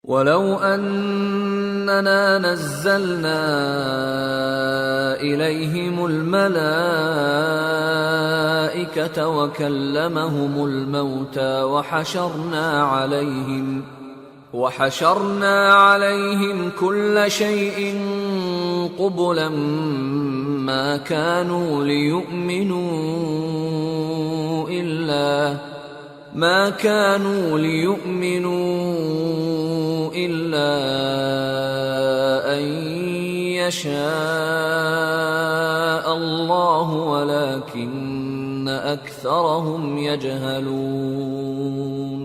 وَلَوْ أَنَّنَا نَزَّلْنَا إِلَيْهِمُ الْمَلَائِكَةَ وَكَلَّمَهُمُ الْمَوْتَى وَحَشَرْنَا عَلَيْهِمْ كُلَّ شَيْءٍ قُبُلًا مَا كَانُوا لِيُؤْمِنُوا إِلَّا أَن يَشَاءَ اللَّهُ وَلَكِنَّ أَكْثَرَهُمْ يَجْهَلُونَ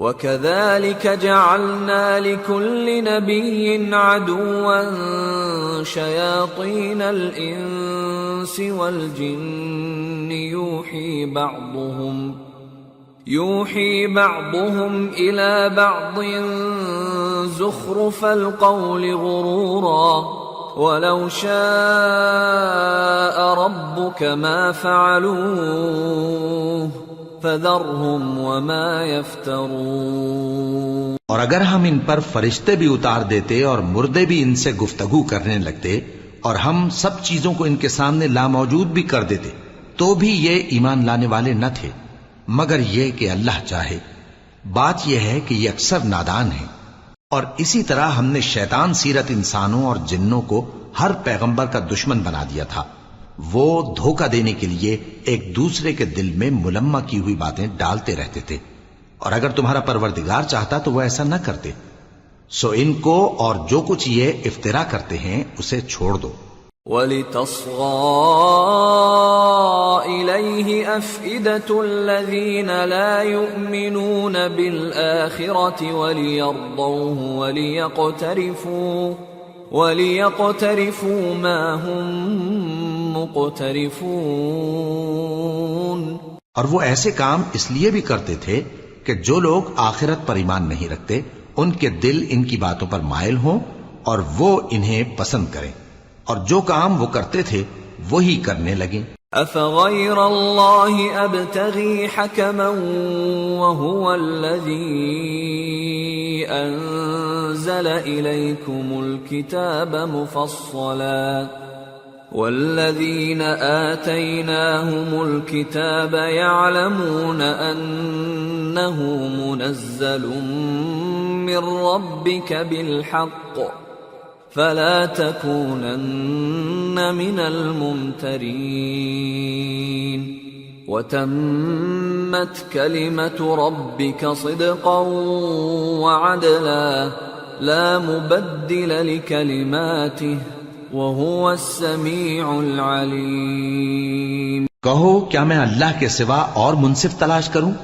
وَكَذَلِكَ جَعَلْنَا لِكُلِّ نَبِيٍّ عَدُوًّا شَيَاطِينَ الْإِنسِ وَالْجِنِّ يُوحِي بَعْضُهُمْ إِلَى بَعْضٍ زُخْرُفَ الْقَوْلِ غُرُورًا وَلَوْ شَاءَ رَبُّكَ مَا فَعَلُوهُ فَذَرْهُمْ وَمَا يَفْتَرُونَ۔ اور اگر ہم ان پر فرشتے بھی اتار دیتے اور مردے بھی ان سے گفتگو کرنے لگتے اور ہم سب چیزوں کو ان کے سامنے لاموجود بھی کر دیتے تو بھی یہ ایمان لانے والے نہ تھے مگر یہ کہ اللہ چاہے۔ بات یہ ہے کہ یہ اکثر نادان ہیں۔ اور اسی طرح ہم نے شیطان سیرت انسانوں اور جنوں کو ہر پیغمبر کا دشمن بنا دیا تھا۔ وہ دھوکہ دینے کے لیے ایک دوسرے کے دل میں ملمہ کی ہوئی باتیں ڈالتے رہتے تھے، اور اگر تمہارا پروردگار چاہتا تو وہ ایسا نہ کرتے۔ سو ان کو اور جو کچھ یہ افترا کرتے ہیں اسے چھوڑ دو۔ وَلِتَصْغَىٰ إِلَيْهِ أَفْئِدَةُ الَّذِينَ لَا يُؤْمِنُونَ بِالْآخِرَةِ وَلِيَرْضَوْهُ وَلِيَقْتَرِفُوا مَا هُمْ مُقْتَرِفُونَ۔ اور وہ ایسے کام اس لیے بھی کرتے تھے کہ جو لوگ آخرت پر ایمان نہیں رکھتے ان کے دل ان کی باتوں پر مائل ہوں اور وہ انہیں پسند کریں، اور جو کام وہ کرتے تھے وہی کرنے لگیں۔ أَفَغَيْرَ اللَّهِ أَبْتَغِي حَكَمًا وَهُوَ الَّذِي أَنزَلَ إِلَيْكُمُ الْكِتَابَ مُفَصَّلًا وَالَّذِينَ آتَيْنَاهُمُ الْكِتَابَ يَعْلَمُونَ أَنَّهُ مُنَزَّلٌ مِّن رَّبِّكَ بِالْحَقِّ فَلَا تَكُونَنَّ مِنَ الْمُمْتَرِينَ وَتَمَّتْ كَلِمَةُ رَبِّكَ صِدْقًا وَعَدْلًا لَا مُبَدِّلَ لِكَلِمَاتِهِ وَهُوَ السَّمِيعُ الْعَلِيمُ۔ کہو کیا میں اللہ کے سوا اور منصف تلاش کروں،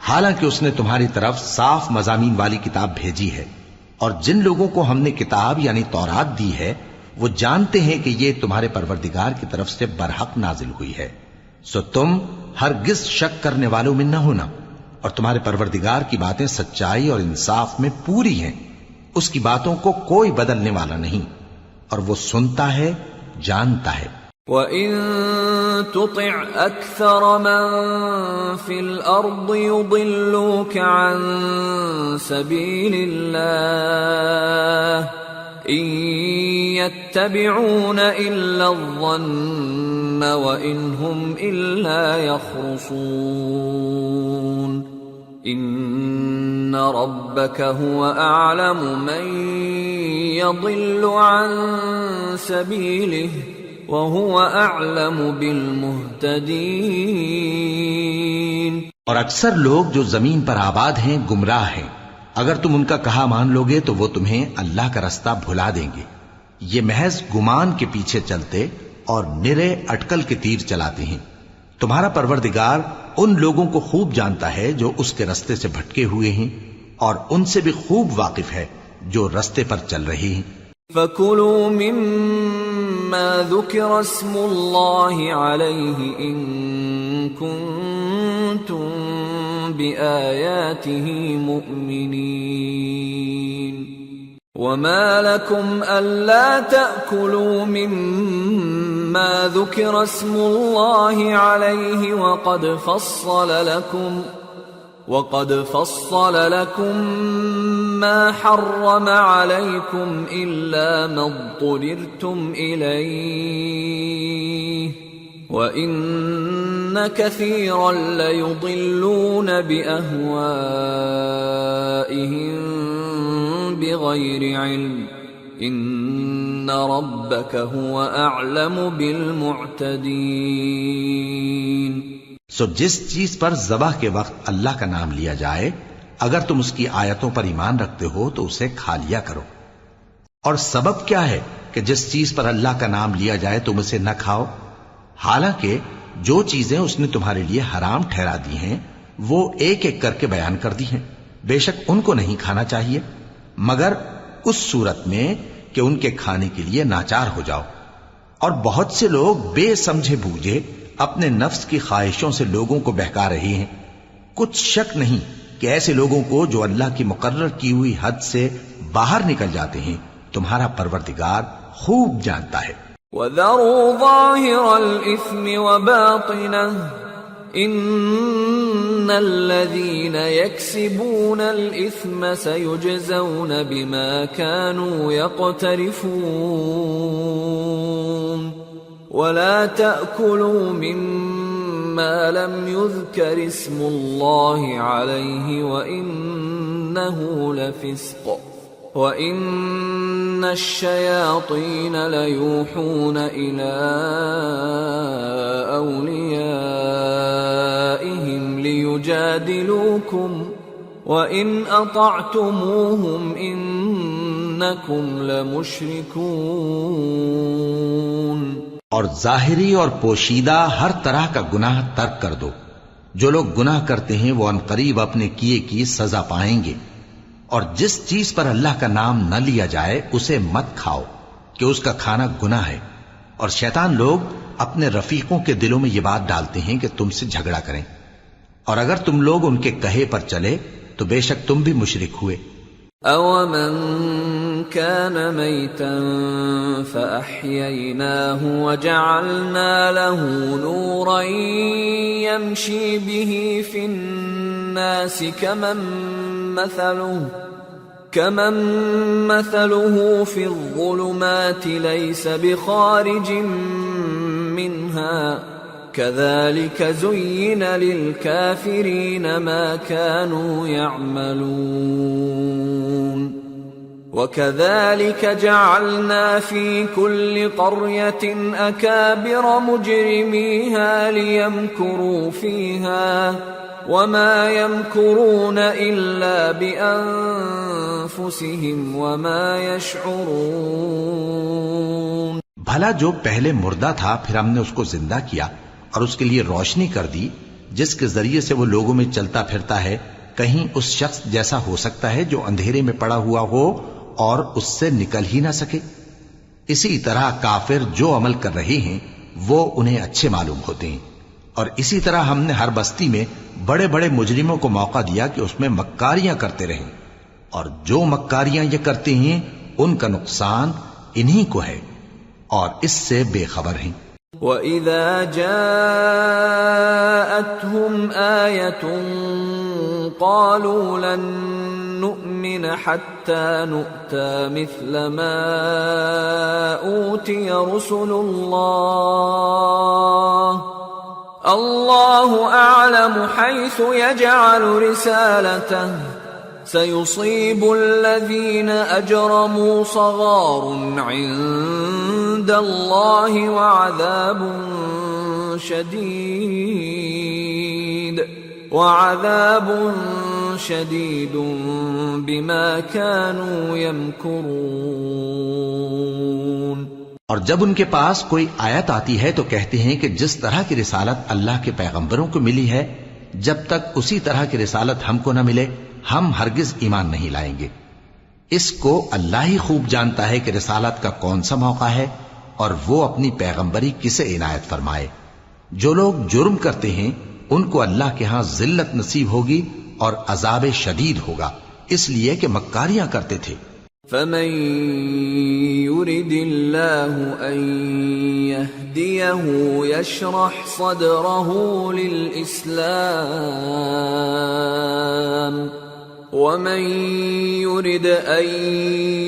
حالانکہ اس نے تمہاری طرف صاف مضامین والی کتاب بھیجی ہے، اور جن لوگوں کو ہم نے کتاب یعنی تورات دی ہے وہ جانتے ہیں کہ یہ تمہارے پروردگار کی طرف سے برحق نازل ہوئی ہے، سو تم ہرگز شک کرنے والوں میں نہ ہونا، اور تمہارے پروردگار کی باتیں سچائی اور انصاف میں پوری ہیں، اس کی باتوں کو کوئی بدلنے والا نہیں، اور وہ سنتا ہے جانتا ہے۔ وَإِن تُطِعْ أَكْثَرَ مَن فِي الْأَرْضِ يُضِلُّوكَ عَن سَبِيلِ اللَّهِ إِن يَتَّبِعُونَ إِلَّا الظَّنَّ وَإِنْ هُمْ إِلَّا يَخْرُصُونَ إِنَّ رَبَّكَ هُوَ أَعْلَمُ مَن يَضِلُّ عَن سَبِيلِهِ وَهُوَ أَعْلَمُ بِالْمُهْتَدِينَ۔ اور اکثر لوگ جو زمین پر آباد ہیں گمراہ ہیں، اگر تم ان کا کہا مان لوگے تو وہ تمہیں اللہ کا رستہ بھلا دیں گے۔ یہ محض گمان کے پیچھے چلتے اور نرے اٹکل کے تیر چلاتے ہیں۔ تمہارا پروردگار ان لوگوں کو خوب جانتا ہے جو اس کے رستے سے بھٹکے ہوئے ہیں، اور ان سے بھی خوب واقف ہے جو رستے پر چل رہے ہیں۔ فَكُلُوا مِمَّا ذُكِرَ اسْمُ اللَّهِ عَلَيْهِ إِن كُنتُم بِآيَاتِهِ مُؤْمِنِينَ وَمَا لَكُمْ أَلَّا تَأْكُلُوا مِمَّا ذُكِرَ اسْمُ اللَّهِ عَلَيْهِ وَقَدْ فَصَّلَ لَكُم مَّا حَرَّمَ عَلَيْكُمْ إِلَّا مَا اضْطُرِرْتُمْ إِلَيْهِ وَإِنَّ كَثِيرًا لَّيُضِلُّونَ بِأَهْوَائِهِم بِغَيْرِ عِلْمٍ إِنَّ رَبَّكَ هُوَ أَعْلَمُ بِالْمُعْتَدِينَ۔ سو جس چیز پر ذبح کے وقت اللہ کا نام لیا جائے اگر تم اس کی آیتوں پر ایمان رکھتے ہو تو اسے کھا لیا کرو۔ اور سبب کیا ہے کہ جس چیز پر اللہ کا نام لیا جائے تم اسے نہ کھاؤ؟ حالانکہ جو چیزیں اس نے تمہارے لیے حرام ٹھہرا دی ہیں وہ ایک ایک کر کے بیان کر دی ہیں، بے شک ان کو نہیں کھانا چاہیے مگر اس صورت میں کہ ان کے کھانے کے لیے ناچار ہو جاؤ۔ اور بہت سے لوگ بے سمجھے بوجھے اپنے نفس کی خواہشوں سے لوگوں کو بہکا رہے ہیں۔ کچھ شک نہیں کہ ایسے لوگوں کو جو اللہ کی مقرر کی ہوئی حد سے باہر نکل جاتے ہیں تمہارا پروردگار خوب جانتا ہے۔ وَذَرُوا ظَاهِرَ الْإِثْمِ وَبَاطِنَهُ إِنَّ الَّذِينَ يَكْسِبُونَ الْإِثْمَ سَيُجْزَوْنَ بِمَا كَانُوا يَقْتَرِفُونَ وَلَا تَأْكُلُوا مِمَّا لَمْ يُذْكَرِ اسْمُ اللَّهِ عَلَيْهِ وَإِنَّهُ لَفِسْقٌ وَإِنَّ الشَّيَاطِينَ لَيُوحُونَ إِلَىٰ أَوْلِيَائِهِمْ لِيُجَادِلُوكُمْ وَإِنْ أَطَعْتُمُوهُمْ إِنَّكُمْ لَمُشْرِكُونَ۔ اور ظاہری اور پوشیدہ ہر طرح کا گناہ ترک کر دو۔ جو لوگ گناہ کرتے ہیں وہ عنقریب اپنے کیے کی سزا پائیں گے۔ اور جس چیز پر اللہ کا نام نہ لیا جائے اسے مت کھاؤ کہ اس کا کھانا گناہ ہے۔ اور شیطان لوگ اپنے رفیقوں کے دلوں میں یہ بات ڈالتے ہیں کہ تم سے جھگڑا کریں، اور اگر تم لوگ ان کے کہے پر چلے تو بے شک تم بھی مشرک ہوئے۔ أَوَمَنْ كَانَ مَيْتًا فَأَحْيَيْنَاهُ وَجَعَلْنَا لَهُ نُورًا يَمْشِي بِهِ فِي النَّاسِ كَمَنْ مَثَلُهُ فِي الظُّلُمَاتِ لَيْسَ بِخَارِجٍ مِّنْهَا كَذَلِكَ زُيِّنَ لِلْكَافِرِينَ مَا كَانُوا يَعْمَلُونَ وَكَذَلِكَ جَعَلْنَا فِي كُلِّ قَرْيَةٍ أَكَابِرَ مُجْرِمِيهَا لِيَمْكُرُوا فِيهَا وَمَا يَمْكُرُونَ إِلَّا بِأَنفُسِهِمْ وَمَا يَشْعُرُونَ۔ بھلا جو پہلے مردہ تھا پھر ہم نے اس کو زندہ کیا اور اس کے لیے روشنی کر دی جس کے ذریعے سے وہ لوگوں میں چلتا پھرتا ہے، کہیں اس شخص جیسا ہو سکتا ہے جو اندھیرے میں پڑا ہوا ہو اور اس سے نکل ہی نہ سکے؟ اسی طرح کافر جو عمل کر رہے ہیں وہ انہیں اچھے معلوم ہوتے ہیں۔ اور اسی طرح ہم نے ہر بستی میں بڑے بڑے مجرموں کو موقع دیا کہ اس میں مکاریاں کرتے رہیں، اور جو مکاریاں یہ کرتے ہیں ان کا نقصان انہی کو ہے اور اس سے بے خبر ہیں۔ وَإِذَا جَاءَتْهُمْ آيَةٌ قَالُوا لَن نُّؤْمِنَ حَتَّى نُؤْتَىٰ مِثْلَ مَا أُوتِيَ رُسُلُ اللَّهُ أَعْلَمُ حَيْثُ يَجْعَلُ رِسَالَتَهُ سَيُصِيبُ الَّذِينَ أَجْرَمُوا صَغَارٌ عِندَ اللَّهِ وَعَذَابٌ شَدِيدٌ بِمَا كَانُوا يَمْكُرُونَ۔ اور جب ان کے پاس کوئی آیت آتی ہے تو کہتے ہیں کہ جس طرح کی رسالت اللہ کے پیغمبروں کو ملی ہے جب تک اسی طرح کی رسالت ہم کو نہ ملے ہم ہرگز ایمان نہیں لائیں گے۔ اس کو اللہ ہی خوب جانتا ہے کہ رسالت کا کون سا موقع ہے اور وہ اپنی پیغمبری کسے عنایت فرمائے۔ جو لوگ جرم کرتے ہیں ان کو اللہ کے ہاں ذلت نصیب ہوگی اور عذاب شدید ہوگا، اس لیے کہ مکاریاں کرتے تھے۔ فمن يرد الله أن يهديه يشرح صدره للإسلام ومن يرد أن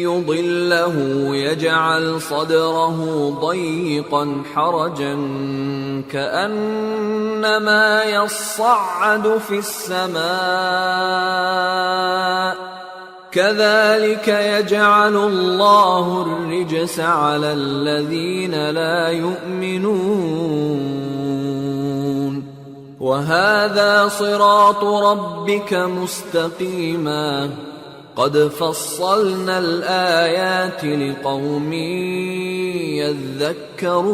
يضله يجعل صدره ضيقا حرجا كأنما يصعد في السماء كذلك يجعل الله الرجس على الذين لا يؤمنون وهذا صراط ربك مستقيما قد فصلنا الآيات لقوم يذكرون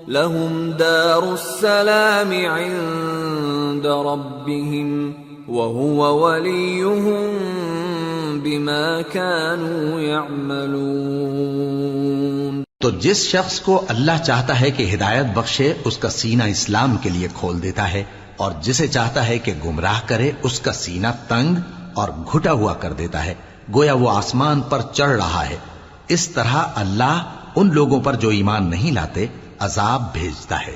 لهم دار السلام عند ربهم وهو وليهم بما كانوا يعملون۔ تو جس شخص کو اللہ چاہتا ہے کہ ہدایت بخشے اس کا سینہ اسلام کے لیے کھول دیتا ہے، اور جسے چاہتا ہے کہ گمراہ کرے اس کا سینہ تنگ اور گھٹا ہوا کر دیتا ہے، گویا وہ آسمان پر چڑھ رہا ہے۔ اس طرح اللہ ان لوگوں پر جو ایمان نہیں لاتے عذاب بھیجتا ہے،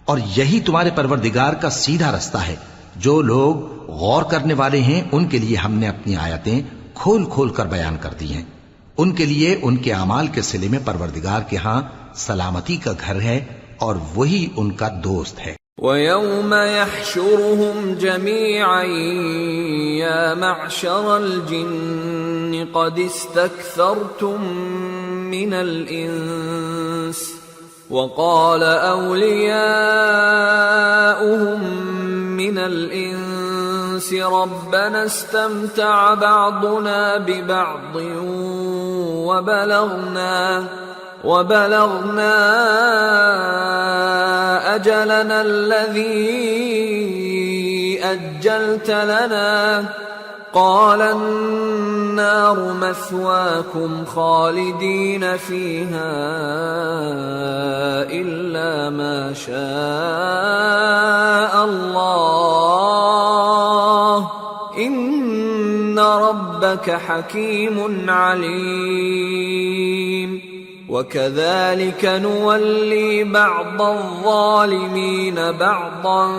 اور یہی تمہارے پروردگار کا سیدھا رستہ ہے۔ جو لوگ غور کرنے والے ہیں ان کے لیے ہم نے اپنی آیتیں کھول کھول کر بیان کر دی ہیں، ان کے لیے ان کے اعمال کے صلے میں پروردگار کے ہاں سلامتی کا گھر ہے اور وہی ان کا دوست ہے۔ وَيَوْمَ يَحْشُرُهُمْ جَمِيعًا يَا مَعْشَرَ الْجِنِّ قَدِ اسْتَكْثَرْتُمْ مِنَ الْإِنسِ وَقَالَ أَوْلِيَاؤُهُمْ مِنَ الْإِنسِ رَبَّنَا اسْتَمْتَعَ بَعْضُنَا بِبَعْضٍ وَبَلَغْنَا أَجَلَنَا الَّذِي أَجَّلْتَ لَنَا قَالَ النَّارُ مَثْوَاكُمْ خَالِدِينَ فِيهَا إِلَّا مَا شَاءَ اللَّهُ إِنَّ رَبَّكَ حَكِيمٌ عَلِيمٌ وَكَذَلِكَ نُوَلِّي بَعْضَ الظَّالِمِينَ بَعْضًا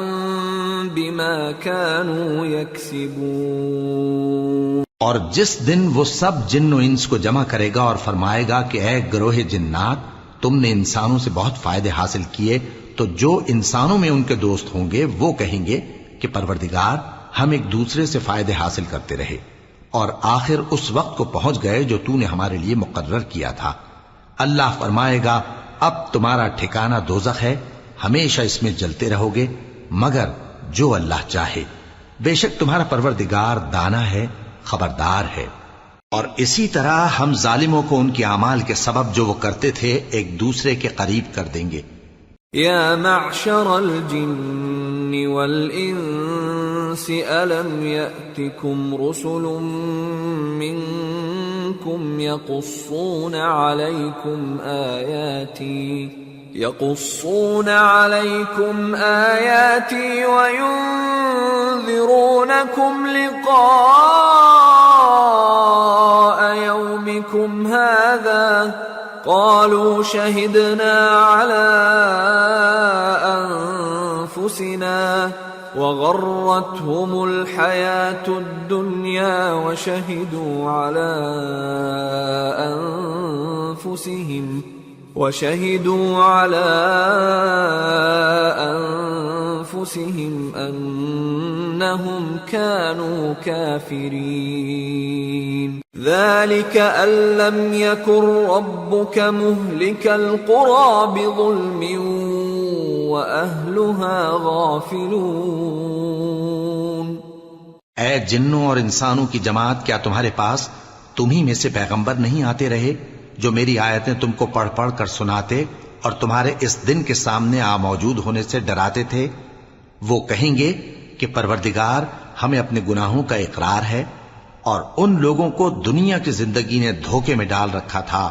بِمَا كَانُوا يَكْسِبُونَ۔ اور جس دن وہ سب جن و انس کو جمع کرے گا اور فرمائے گا کہ اے گروہ جنات، تم نے انسانوں سے بہت فائدے حاصل کیے، تو جو انسانوں میں ان کے دوست ہوں گے وہ کہیں گے کہ پروردگار ہم ایک دوسرے سے فائدے حاصل کرتے رہے، اور آخر اس وقت کو پہنچ گئے جو تو نے ہمارے لیے مقرر کیا تھا۔ اللہ فرمائے گا اب تمہارا ٹھکانہ دوزخ ہے، ہمیشہ اس میں جلتے رہو گے مگر جو اللہ چاہے، بے شک تمہارا پروردگار دانا ہے، خبردار ہے۔ اور اسی طرح ہم ظالموں کو ان کے اعمال کے سبب جو وہ کرتے تھے ایک دوسرے کے قریب کر دیں گے۔ یا معشر الجن والانس الم یأتکم رسل منکم یقصون علیکم آیاتی وینذرونکم لقاء یومکم هذا قالوا شهدنا على أنفسنا وغرتهم الحياة الدنيا وشهدوا على أنفسهم أنهم كانوا كافرين ذلك أن لم يكن ربك مهلك القرى بظلم وأهلها غافلون۔ اے جنوں اور انسانوں کی جماعت، کیا تمہارے پاس تمہیں میں سے پیغمبر نہیں آتے رہے جو میری آیتیں تم کو پڑھ پڑھ کر سناتے اور تمہارے اس دن کے سامنے موجود ہونے سے ڈراتے تھے؟ وہ کہیں گے کہ پروردگار ہمیں اپنے گناہوں کا اقرار ہے، اور ان لوگوں کو دنیا کی زندگی نے دھوکے میں ڈال رکھا تھا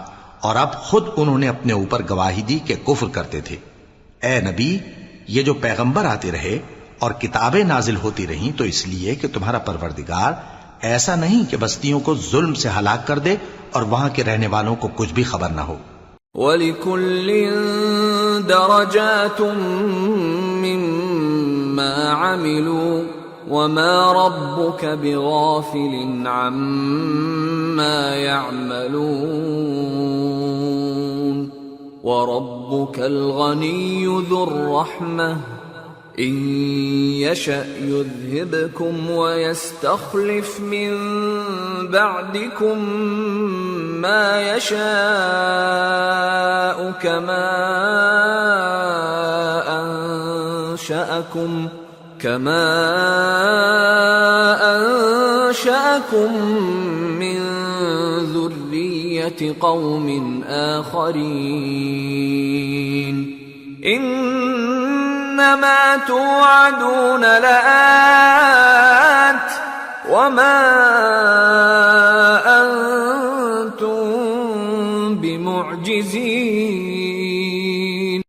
اور اب خود انہوں نے اپنے اوپر گواہی دی کہ کفر کرتے تھے۔ اے نبی، یہ جو پیغمبر آتے رہے اور کتابیں نازل ہوتی رہیں تو اس لیے کہ تمہارا پروردگار ایسا نہیں کہ بستیوں کو ظلم سے ہلاک کر دے اور وہاں کے رہنے والوں کو کچھ بھی خبر نہ ہو. وَلِكُلٍّ دَرَجَاتٌ مِّمَّا عَمِلُوا وَمَا رَبُّكَ بِغَافِلٍ عَمَّا يَعْمَلُونَ وَرَبُّكَ الْغَنِيُّ ذُو الرَّحْمَةِ إِن يَشَأْ يُذْهِبْكُمْ وَيَسْتَخْلِفْ مِن بَعْدِكُم مَّا يَشَاءُ كَمَا أَنشَأَكُم مِّن ذُرِّيَّةِ قَوْمٍ آخَرِينَ إِنَّمَا تُوعَدُونَ لَآتٍ وَمَا أَنتُم بِمُعْجِزِينَ.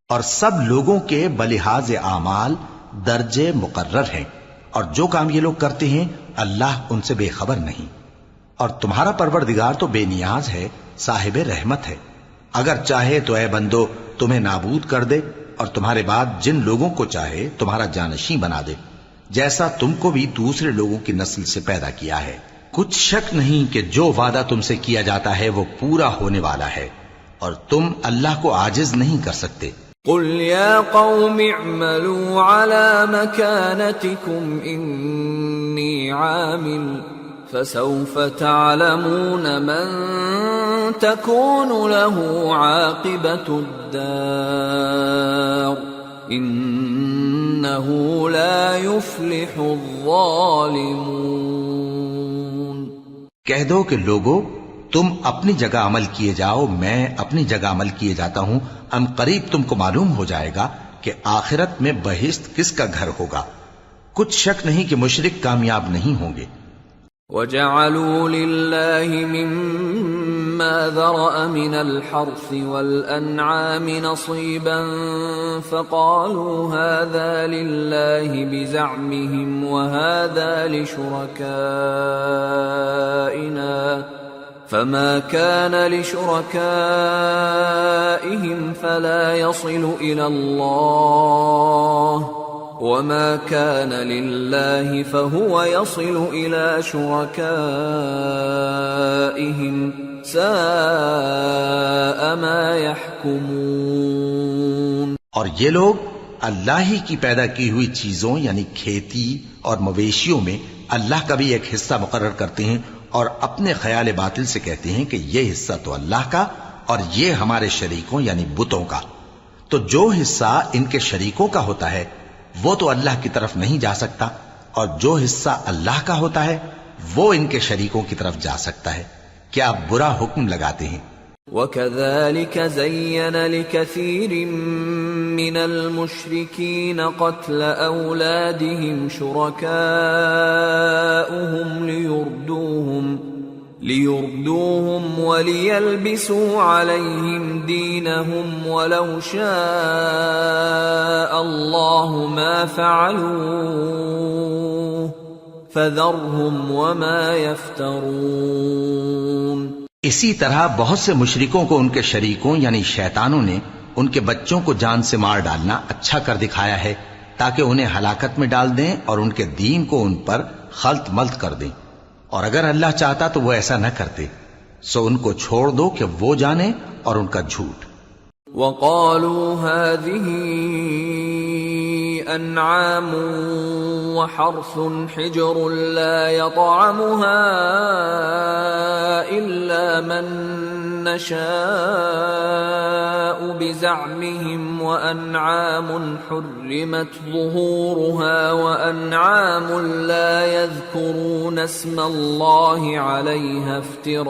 اور سب لوگوں کے بلحاظ اعمال درجے مقرر ہیں، اور جو کام یہ لوگ کرتے ہیں اللہ ان سے بے خبر نہیں. اور تمہارا پروردگار تو بے نیاز ہے، صاحب رحمت ہے. اگر چاہے تو اے بندو تمہیں نابود کر دے اور تمہارے بعد جن لوگوں کو چاہے تمہارا جانشین بنا دے، جیسا تم کو بھی دوسرے لوگوں کی نسل سے پیدا کیا ہے. کچھ شک نہیں کہ جو وعدہ تم سے کیا جاتا ہے وہ پورا ہونے والا ہے، اور تم اللہ کو عاجز نہیں کر سکتے. قل يا قوم اعملوا على مكانتكم إني عامل فسوف تعلمون من تكون له عاقبة الدار إنه لا يفلح الظالمون. کہہ دو کہ لوگو تم اپنی جگہ عمل کیے جاؤ، میں اپنی جگہ عمل کیے جاتا ہوں. ان قریب تم کو معلوم ہو جائے گا کہ آخرت میں بہشت کس کا گھر ہوگا. کچھ شک نہیں کہ مشرک کامیاب نہیں ہوں گے. وَجَعَلُوا لِلَّهِ مِمَّا ذَرَأَ مِنَ الْحَرْثِ وَالْأَنْعَامِ نَصِيبًا فَقَالُوا هَذَا لِلَّهِ بِزَعْمِهِمْ وَهَذَا لِشُرَكَائِنَا فَمَا كَانَ لِشُرَكَائِهِمْ فَلَا يَصِلُ إِلَى اللَّهِ وَمَا كَانَ لِلَّهِ فَهُوَ يَصِلُ إِلَى شُرَكَائِهِمْ سَاءَ مَا يَحْكُمُونَ. اور یہ لوگ اللہ ہی کی پیدا کی ہوئی چیزوں یعنی کھیتی اور مویشیوں میں اللہ کا بھی ایک حصہ مقرر کرتے ہیں اور اپنے خیال باطل سے کہتے ہیں کہ یہ حصہ تو اللہ کا اور یہ ہمارے شریکوں یعنی بتوں کا. تو جو حصہ ان کے شریکوں کا ہوتا ہے وہ تو اللہ کی طرف نہیں جا سکتا، اور جو حصہ اللہ کا ہوتا ہے وہ ان کے شریکوں کی طرف جا سکتا ہے. کیا برا حکم لگاتے ہیں. وَكَذَلِكَ زَيَّنَ لِكَثِيرٍ مِّنَ الْمُشْرِكِينَ قَتْلَ أَوْلَادِهِمْ شُرَكَاؤُهُمْ لِيُرْدُوهُمْ وَلِيَلْبِسُوا عَلَيْهِمْ دِينَهُمْ وَلَوْ شَاءَ اللَّهُ مَا فَعَلُوهُ فَذَرْهُمْ وَمَا يَفْتَرُونَ. اسی طرح بہت سے مشرکوں کو ان کے شریکوں یعنی شیطانوں نے ان کے بچوں کو جان سے مار ڈالنا اچھا کر دکھایا ہے تاکہ انہیں ہلاکت میں ڈال دیں اور ان کے دین کو ان پر خلط ملط کر دیں. اور اگر اللہ چاہتا تو وہ ایسا نہ کرتے. سو ان کو چھوڑ دو کہ وہ جانے اور ان کا جھوٹ. وَقَالُوا هَذِهِ أَنْعَامٌ وَحَرْثٌ حِجْرٌ لَا يَطْعَمُهَا إِلَّا مَن نَّشَاءُ بِزَعْمِهِمْ وَأَنْعَامٌ حُرِّمَتْ ظُهُورُهَا وَأَنْعَامٌ لَا يَذْكُرُونَ اسْمَ اللَّهِ عَلَيْهَا افْتِرَاءً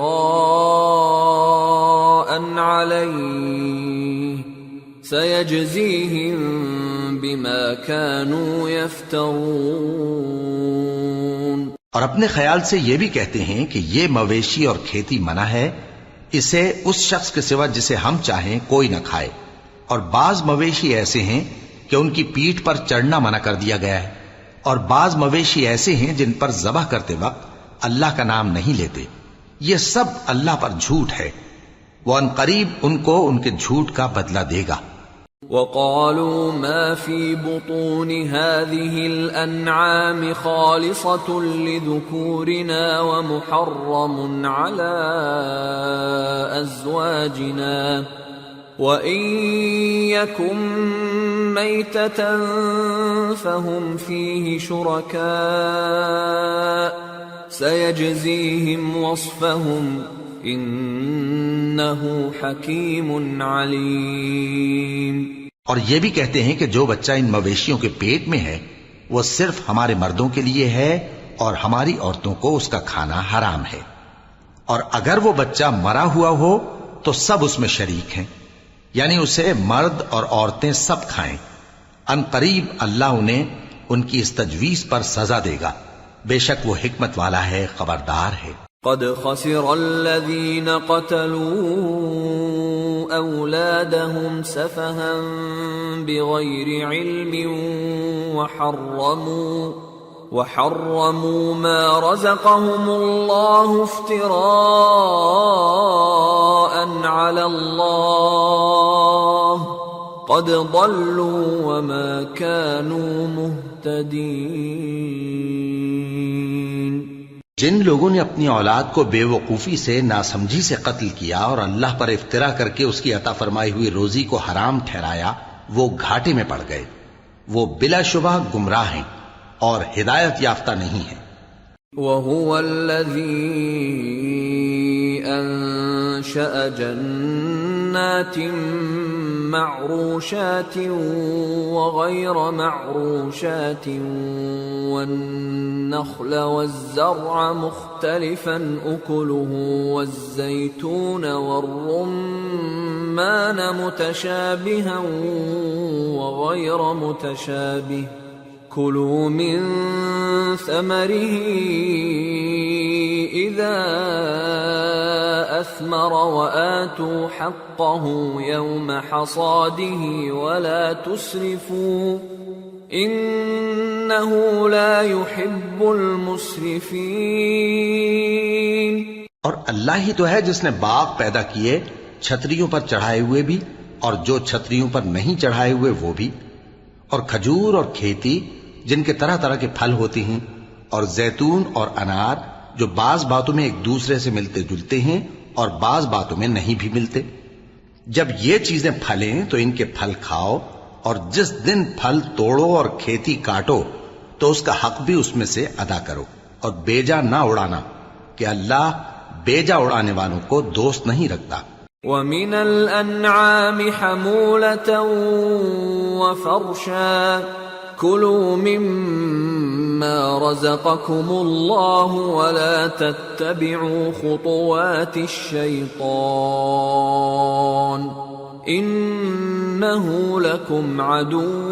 عَلَيْهِ سَيَجْزِيهِمْ بِمَا كَانُوا يَفْتَرُونَ. اور اپنے خیال سے یہ بھی کہتے ہیں کہ یہ مویشی اور کھیتی منع ہے، اسے اس شخص کے سوا جسے ہم چاہیں کوئی نہ کھائے. اور بعض مویشی ایسے ہیں کہ ان کی پیٹھ پر چڑھنا منع کر دیا گیا ہے، اور بعض مویشی ایسے ہیں جن پر ذبح کرتے وقت اللہ کا نام نہیں لیتے، یہ سب اللہ پر جھوٹ ہے، وہ ان قریب ان کو ان کے جھوٹ کا بدلہ دے گا۔ وقالوا ما في بطون هذه الأنعام خالصة لذكورنا ومحرم على أزواجنا وإن يكن ميتة فهم فيه شركاء سيجزيهم وصفهم انہ حکیم علیم۔ اور یہ بھی کہتے ہیں کہ جو بچہ ان مویشیوں کے پیٹ میں ہے وہ صرف ہمارے مردوں کے لیے ہے اور ہماری عورتوں کو اس کا کھانا حرام ہے، اور اگر وہ بچہ مرا ہوا ہو تو سب اس میں شریک ہیں، یعنی اسے مرد اور عورتیں سب کھائیں۔ ان قریب اللہ انہیں ان کی اس تجویز پر سزا دے گا، بے شک وہ حکمت والا ہے، خبردار ہے۔ قد خسر الذين قتلوا أولادهم سفها بغير علم وحرموا ما رزقهم الله افتراء على الله قد ضلوا وما كانوا مهتدين۔ جن لوگوں نے اپنی اولاد کو بے وقوفی سے، ناسمجھی سے قتل کیا اور اللہ پر افترا کر کے اس کی عطا فرمائی ہوئی روزی کو حرام ٹھہرایا، وہ گھاٹے میں پڑ گئے، وہ بلا شبہ گمراہ ہیں اور ہدایت یافتہ نہیں ہیں۔ وَهُوَ الَّذِي أَنشَأَ جَنَّاتٍ مَّعْرُوشَاتٍ وَغَيْرَ مَعْرُوشَاتٍ وَالنَّخْلَ وَالزَّرْعَ مُخْتَلِفًا أُكُلُهُ وَالزَّيْتُونَ وَالرُّمَّانَ مُتَشَابِهًا وَغَيْرَ مُتَشَابِهٍ كُلُوا مِن ثَمَرِهِ إِذَا أَثْمَرَ وَآتُوا حَقَّهُ يَوْمَ حَصَادِهِ وَلَا تُسْرِفُوا إِنَّهُ لَا يُحِبُّ الْمُسْرِفِينَ۔ اور اللہ ہی تو ہے جس نے باغ پیدا کیے، چھتریوں پر چڑھائے ہوئے بھی اور جو چھتریوں پر نہیں چڑھائے ہوئے وہ بھی، اور کھجور اور کھیتی جن کے طرح طرح کے پھل ہوتے ہیں، اور زیتون اور انار جو بعض باتوں میں ایک دوسرے سے ملتے جلتے ہیں اور بعض باتوں میں نہیں بھی ملتے۔ جب یہ چیزیں پھلیں تو ان کے پھل کھاؤ، اور جس دن پھل توڑو اور کھیتی کاٹو تو اس کا حق بھی اس میں سے ادا کرو، اور بیجا نہ اڑانا کہ اللہ بیجا اڑانے والوں کو دوست نہیں رکھتا۔ وَمِنَ الْأَنْعَامِ حَمُولَةً وَفَرْشًا كُلُوا مِمَّا رَزَقَكُمُ اللَّهُ وَلَا تَتَّبِعُوا خُطُوَاتِ الشَّيْطَانِ إِنَّهُ لَكُمْ عَدُوٌّ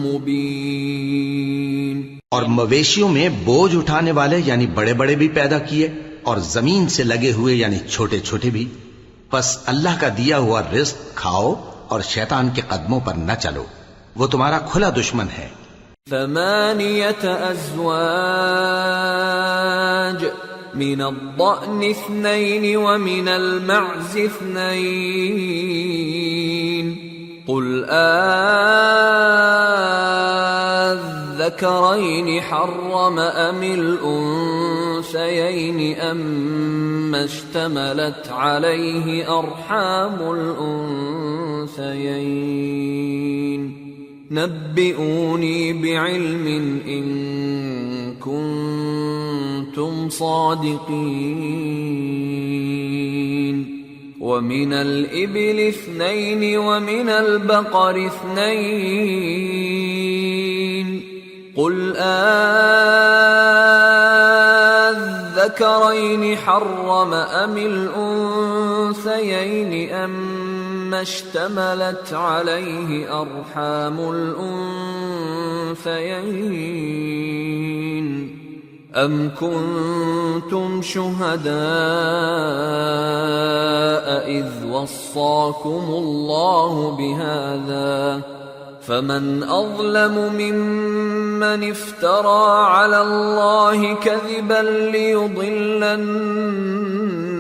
مُبِينٌ۔ اور مویشیوں میں بوجھ اٹھانے والے یعنی بڑے بڑے بھی پیدا کیے، اور زمین سے لگے ہوئے یعنی چھوٹے چھوٹے بھی، پس اللہ کا دیا ہوا رزق کھاؤ اور شیطان کے قدموں پر نہ چلو، وہ تمہارا کھلا دشمن ہے۔ ثمانية أزواج من الضأن 2 ومن المعز 2 قل الذكرين حرم أم الأنثيين أم اشتملت عليه أرحام الأنثيين نبئوني بعلم إن كنتم صادقين ومن الإبل 2 ومن البقر 2 قل الذكرين حرم أم الأنثيين أم اشتملت عليه أرحام الأنثيين أم كنتم شهداء إذ وصاكم الله بهذا فمن أظلم ممن افترى على الله كذبا ليضل الناس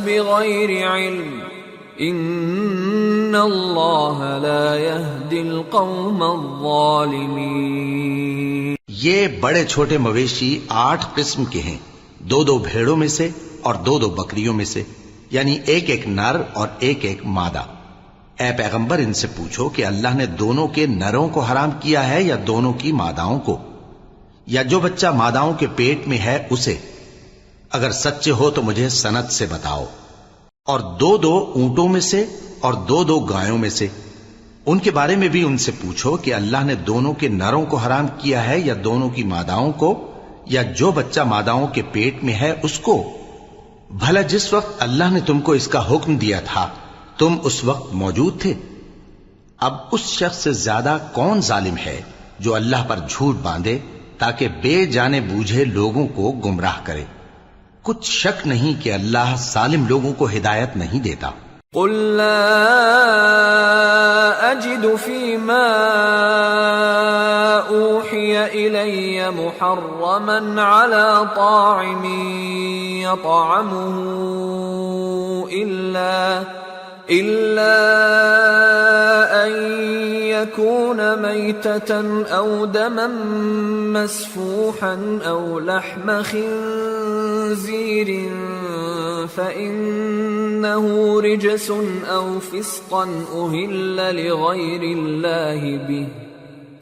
بغير علم إن الله لا يهدي القوم الظالمين۔ یہ بڑے چھوٹے مویشی 8 قسم کے ہیں، 2 بھیڑوں میں سے اور 2 بکریوں میں سے، یعنی ایک نر اور ایک مادہ۔ اے پیغمبر ان سے پوچھو کہ اللہ نے دونوں کے نروں کو حرام کیا ہے یا دونوں کی ماداؤں کو، یا جو بچہ ماداؤں کے پیٹ میں ہے اسے؟ اگر سچے ہو تو مجھے سند سے بتاؤ۔ اور 2 اونٹوں میں سے اور 2 گایوں میں سے، ان کے بارے میں بھی ان سے پوچھو کہ اللہ نے دونوں کے نروں کو حرام کیا ہے یا دونوں کی ماداؤں کو، یا جو بچہ ماداؤں کے پیٹ میں ہے اس کو؟ بھلا جس وقت اللہ نے تم کو اس کا حکم دیا تھا تم اس وقت موجود تھے؟ اب اس شخص سے زیادہ کون ظالم ہے جو اللہ پر جھوٹ باندھے تاکہ بے جانے بوجھے لوگوں کو گمراہ کرے؟ کچھ شک نہیں کہ اللہ ظالم لوگوں کو ہدایت نہیں دیتا۔ قل لا أجد فيما أوحي إلي محرما على طاعم يطعمه إلا أن يكون ميتة أو دما مسفوحا أو لحم خنزير فإنه رجس أو فسقا أهل لغير الله به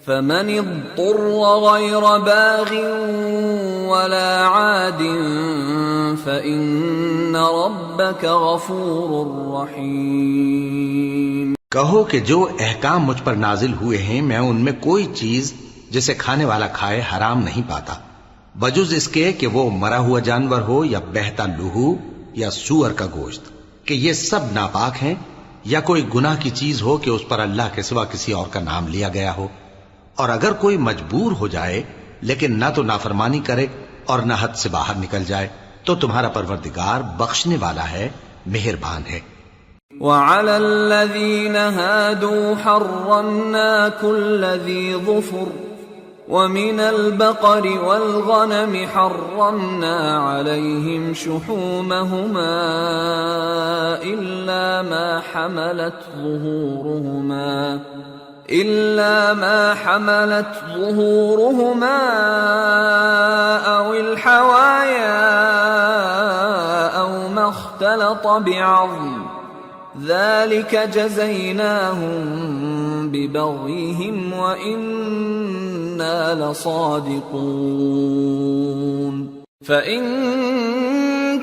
فمن اضطر غير باغ ولا عاد فإن ربك غفور رحيم۔ کہو کہ جو احکام مجھ پر نازل ہوئے ہیں میں ان میں کوئی چیز جسے کھانے والا کھائے حرام نہیں پاتا، بجز اس کے کہ وہ مرا ہوا جانور ہو یا بہتا لہو یا سور کا گوشت، کہ یہ سب ناپاک ہیں، یا کوئی گناہ کی چیز ہو کہ اس پر اللہ کے سوا کسی اور کا نام لیا گیا ہو۔ اور اگر کوئی مجبور ہو جائے لیکن نہ تو نافرمانی کرے اور نہ حد سے باہر نکل جائے تو تمہارا پروردگار بخشنے والا ہے، مہربان ہے۔ وعلى الذين هادوا حرمنا كل ذي ظفر ومن البقر والغنم حرمنا عليهم شحومهما إلا ما حملت ظهورهما أو الحوايا أو ما اختلط بعظم ذلك جزيناهم ببغيهم وإنا لصادقون فإن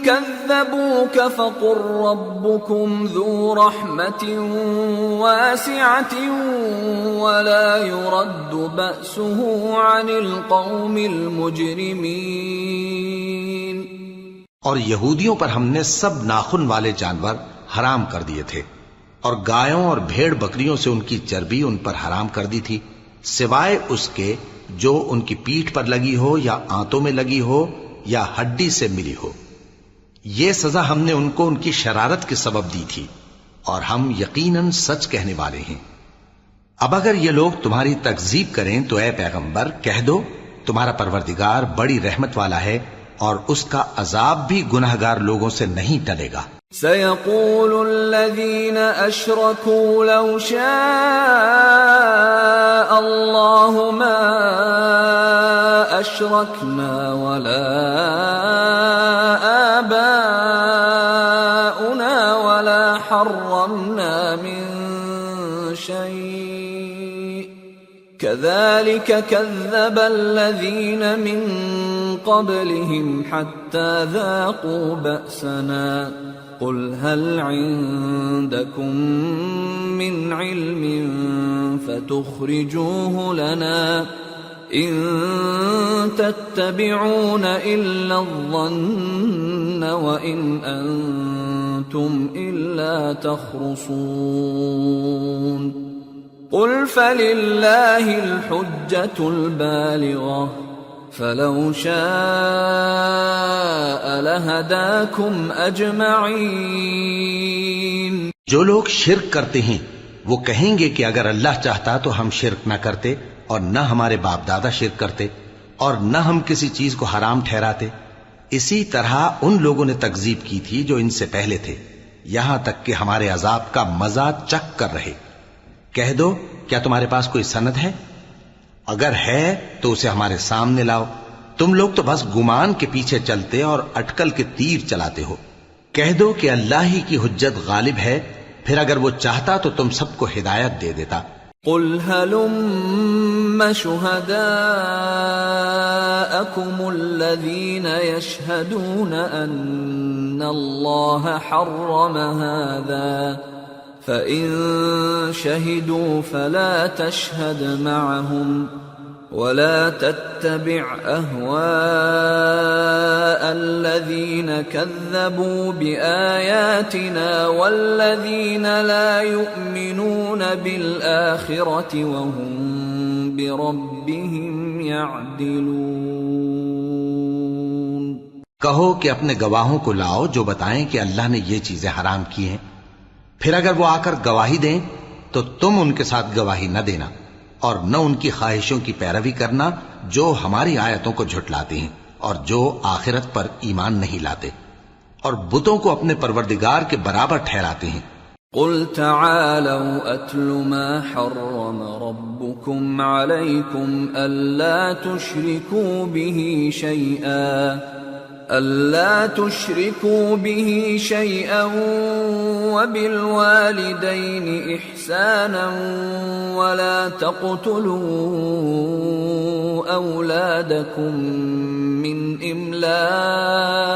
كذبوك فقل ربكم ذو رحمة واسعة ولا يرد بأسه عن القوم المجرمين۔ اور یہودیوں پر ہم نے سب ناخن والے جانور حرام کر دیے تھے، اور گایوں اور بھیڑ بکریوں سے ان کی چربی ان پر حرام کر دی تھی، سوائے اس کے جو ان کی پیٹھ پر لگی ہو یا آنتوں میں لگی ہو یا ہڈی سے ملی ہو۔ یہ سزا ہم نے ان کو ان کی شرارت کے سبب دی تھی، اور ہم یقیناً سچ کہنے والے ہیں۔ اب اگر یہ لوگ تمہاری تکذیب کریں تو اے پیغمبر کہہ دو تمہارا پروردگار بڑی رحمت والا ہے اور اس کا عذاب بھی گناہگار لوگوں سے نہیں ٹلے گا۔ سيقول الذين أشركوا لو شاء الله ما أشركنا ولا آباؤنا ولا حرمنا من شيء كذلك كذب الذين من قبلهم حتى ذاقوا بأسنا قل هل عندكم من علم فتخرجوه لنا إن تتبعون إلا الظن وإن أنتم إلا تخرصون قل فلله الحجة البالغة فلو شاء لهداكم اجمعین۔ جو لوگ شرک کرتے ہیں وہ کہیں گے کہ اگر اللہ چاہتا تو ہم شرک نہ کرتے اور نہ ہمارے باپ دادا شرک کرتے اور نہ ہم کسی چیز کو حرام ٹھہراتے. اسی طرح ان لوگوں نے تکذیب کی تھی جو ان سے پہلے تھے، یہاں تک کہ ہمارے عذاب کا مزہ چکھ کر رہے. کہہ دو کیا تمہارے پاس کوئی سند ہے؟ اگر ہے تو اسے ہمارے سامنے لاؤ. تم لوگ تو بس گمان کے پیچھے چلتے اور اٹکل کے تیر چلاتے ہو. کہہ دو کہ اللہ ہی کی حجت غالب ہے، پھر اگر وہ چاہتا تو تم سب کو ہدایت دے دیتا. قل هلم شهداءكم الذين يشهدون أن الله حرم هذا فإن شهدوا فلا تشهد معهم ولا تتبع أهواء الذين كذبوا بآياتنا والذين لا يؤمنون بالآخرة وهم بربهم يعدلون. کہو کہ اپنے گواہوں کو لاؤ جو بتائیں کہ اللہ نے یہ چیزیں حرام کی ہیں، پھر اگر وہ آ کر گواہی دیں تو تم ان کے ساتھ گواہی نہ دینا اور نہ ان کی خواہشوں کی پیروی کرنا جو ہماری آیتوں کو جھٹلاتے ہیں اور جو آخرت پر ایمان نہیں لاتے اور بتوں کو اپنے پروردگار کے برابر ٹھہراتے ہیں. قل تعالوا اتل ما حرم ربكم عليكم ألا تشركوا به شيئا وبالوالدين إحسانا ولا تقتلوا أولادكم من إملاق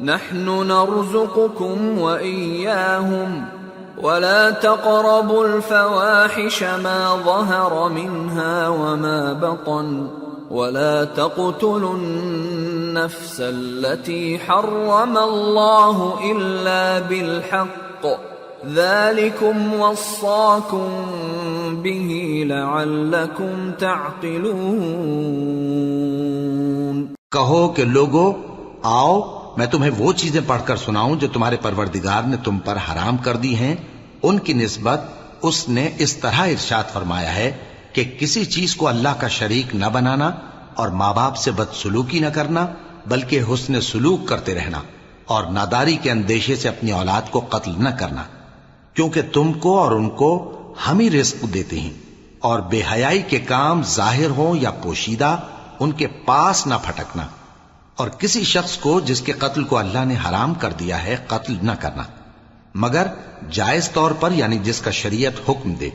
نحن نرزقكم وإياهم ولا تقربوا الفواحش ما ظهر منها وما بطن ولا تقتلوا النفس التي حرم الله إلا بالحق ذلكم وصاكم به لعلكم تعقلون. کہو کہ لوگو آؤ میں تمہیں وہ چیزیں پڑھ کر سناؤں جو تمہارے پروردگار نے تم پر حرام کر دی ہیں. ان کی نسبت اس نے اس طرح ارشاد فرمایا ہے کہ کسی چیز کو اللہ کا شریک نہ بنانا اور ماں باپ سے بدسلوکی نہ کرنا بلکہ حسن سلوک کرتے رہنا اور ناداری کے اندیشے سے اپنی اولاد کو قتل نہ کرنا، کیونکہ تم کو اور ان کو ہم ہی رزق دیتے ہیں. اور بے حیائی کے کام ظاہر ہوں یا پوشیدہ ان کے پاس نہ پھٹکنا، اور کسی شخص کو جس کے قتل کو اللہ نے حرام کر دیا ہے قتل نہ کرنا مگر جائز طور پر، یعنی جس کا شریعت حکم دے.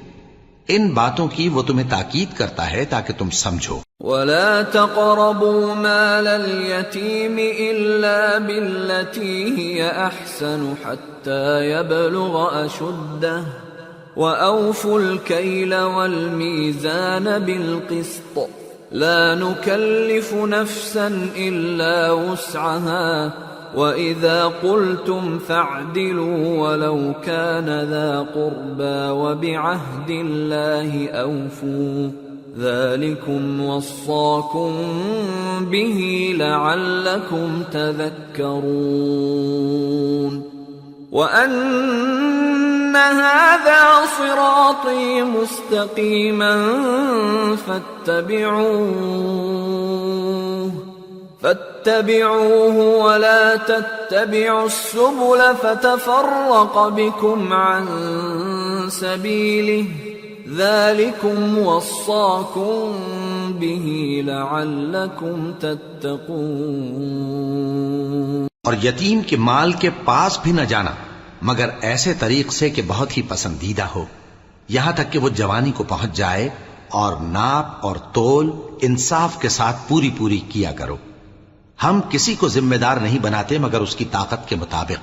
ان باتوں کی وہ تمہیں تاکید کرتا ہے تاکہ تم سمجھو. ولا تقربوا مال اليتيم إلا بالتي هي أحسن حتى يبلغ أشده وأوفوا الكيل والميزان بالقسط لا نكلف نفسا إلا وسعها وَإِذَا قُلْتُمْ فَاعْدِلُوا وَلَوْ كَانَ ذَا قُرْبَى وَبِعَهْدِ اللَّهِ أَوْفُوا ذَلِكُمْ وَصَّاكُمْ بِهِ لَعَلَّكُمْ تَذَكَّرُونَ. وَأَنَّ هَذَا صِرَاطِي مُسْتَقِيمًا فاتبعوه ولا تتبعوا السبل فتفرق بكم عن سبيله ذلكم وصاكم به لعلكم تتقون. اور یتیم کے مال کے پاس بھی نہ جانا مگر ایسے طریق سے کہ بہت ہی پسندیدہ ہو، یہاں تک کہ وہ جوانی کو پہنچ جائے، اور ناپ اور تول انصاف کے ساتھ پوری پوری کیا کرو. ہم کسی کو ذمہ دار نہیں بناتے مگر اس کی طاقت کے مطابق،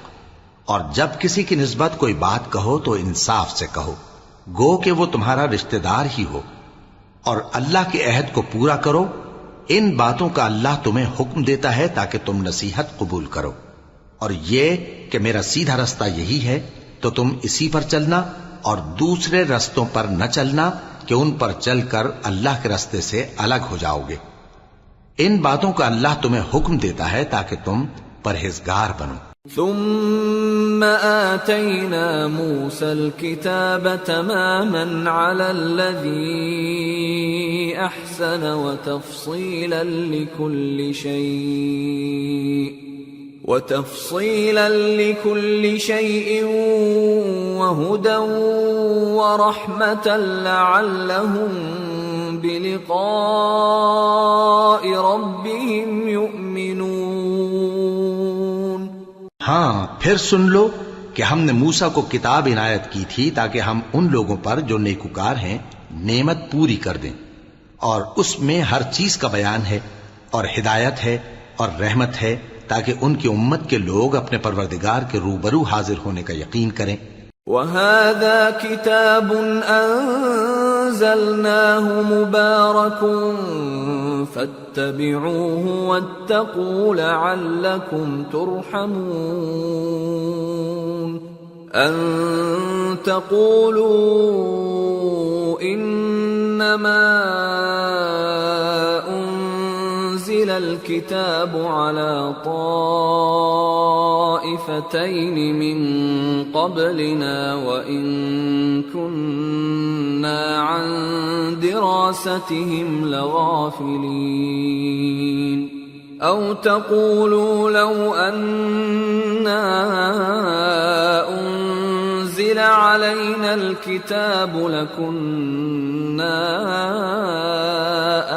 اور جب کسی کی نسبت کوئی بات کہو تو انصاف سے کہو، گو کہ وہ تمہارا رشتہ دار ہی ہو، اور اللہ کے عہد کو پورا کرو. ان باتوں کا اللہ تمہیں حکم دیتا ہے تاکہ تم نصیحت قبول کرو. اور یہ کہ میرا سیدھا رستہ یہی ہے تو تم اسی پر چلنا اور دوسرے رستوں پر نہ چلنا کہ ان پر چل کر اللہ کے رستے سے الگ ہو جاؤ گے. ان باتوں کا اللہ تمہیں حکم دیتا ہے تاکہ تم پرہیزگار بنو. ثم آتينا موسى الكتاب تماما على الذي أحسن وتفصيلا لكل شيء وهدى ورحمة لعلهم بلقاء ربهم يؤمنون۔ ہاں پھر سن لو کہ ہم نے موسیٰ کو کتاب عنایت کی تھی تاکہ ہم ان لوگوں پر جو نیکوکار ہیں نعمت پوری کر دیں، اور اس میں ہر چیز کا بیان ہے اور ہدایت ہے اور رحمت ہے تاکہ ان کی امت کے لوگ اپنے پروردگار کے روبرو حاضر ہونے کا یقین کریں۔ وَهَذَا كِتَابٌ أَنزَلْنَاهُ مُبَارَكٌ فَاتَّبِعُوهُ وَاتَّقُوا لَعَلَّكُمْ تُرْحَمُونَ أَن تَقُولُوا إِنَّمَا أُنزِلَ الْكِتَابُ عَلَى طَائِفَتَيْنِ مِن قَبْلِنَا وَإِن كُنَّا عَن دِرَاسَتِهِمْ لَغَافِلِينَ أَوْ تَقُولُوا لَوْ أَنَّا أُنزِلَ عَلَيْنَا الْكِتَابُ لَكُنَّا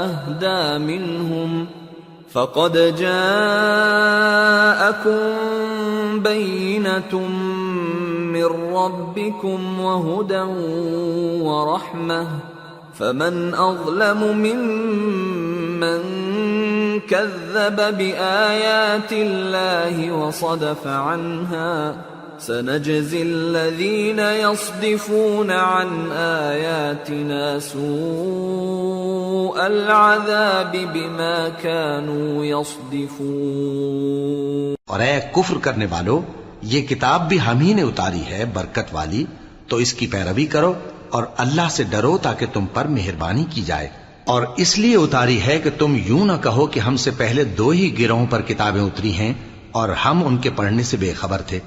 أَهْدَى مِنْهُمْ فَقَدْ جَاءَكُمْ بَيِّنَةٌ مِّن رَّبِّكُمْ وَهُدًى وَرَحْمَةٌ فَمَنْ أَظْلَمُ مِمَّن كَذَّبَ بِآيَاتِ اللَّهِ وَصَدَفَ عَنْهَا سَنَجْزِي الَّذِينَ يَصْدِفُونَ عَنْ آيَاتِنَا سُوءَ الْعَذَابِ بِمَا كَانُوا يَصْدِفُونَ۔ اور اے کفر کرنے والو، یہ کتاب بھی ہم ہی نے اتاری ہے برکت والی، تو اس کی پیروی کرو اور اللہ سے ڈرو تاکہ تم پر مہربانی کی جائے۔ اور اس لیے اتاری ہے کہ تم یوں نہ کہو کہ ہم سے پہلے دو ہی گروہوں پر کتابیں اتری ہیں اور ہم ان کے پڑھنے سے بے خبر تھے،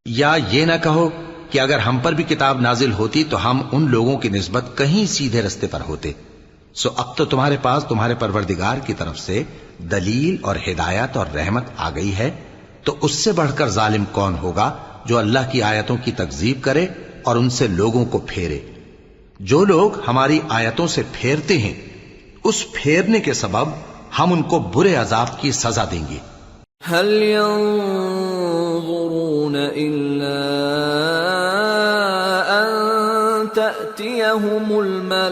یا یہ نہ کہو کہ اگر ہم پر بھی کتاب نازل ہوتی تو ہم ان لوگوں کی نسبت کہیں سیدھے رستے پر ہوتے۔ سو اب تو تمہارے پاس تمہارے پروردگار کی طرف سے دلیل اور ہدایت اور رحمت آ گئی ہے، تو اس سے بڑھ کر ظالم کون ہوگا جو اللہ کی آیتوں کی تکذیب کرے اور ان سے لوگوں کو پھیرے۔ جو لوگ ہماری آیتوں سے پھیرتے ہیں، اس پھیرنے کے سبب ہم ان کو برے عذاب کی سزا دیں گے۔ هل ينظرون إلا أن تأتيهم الملائكة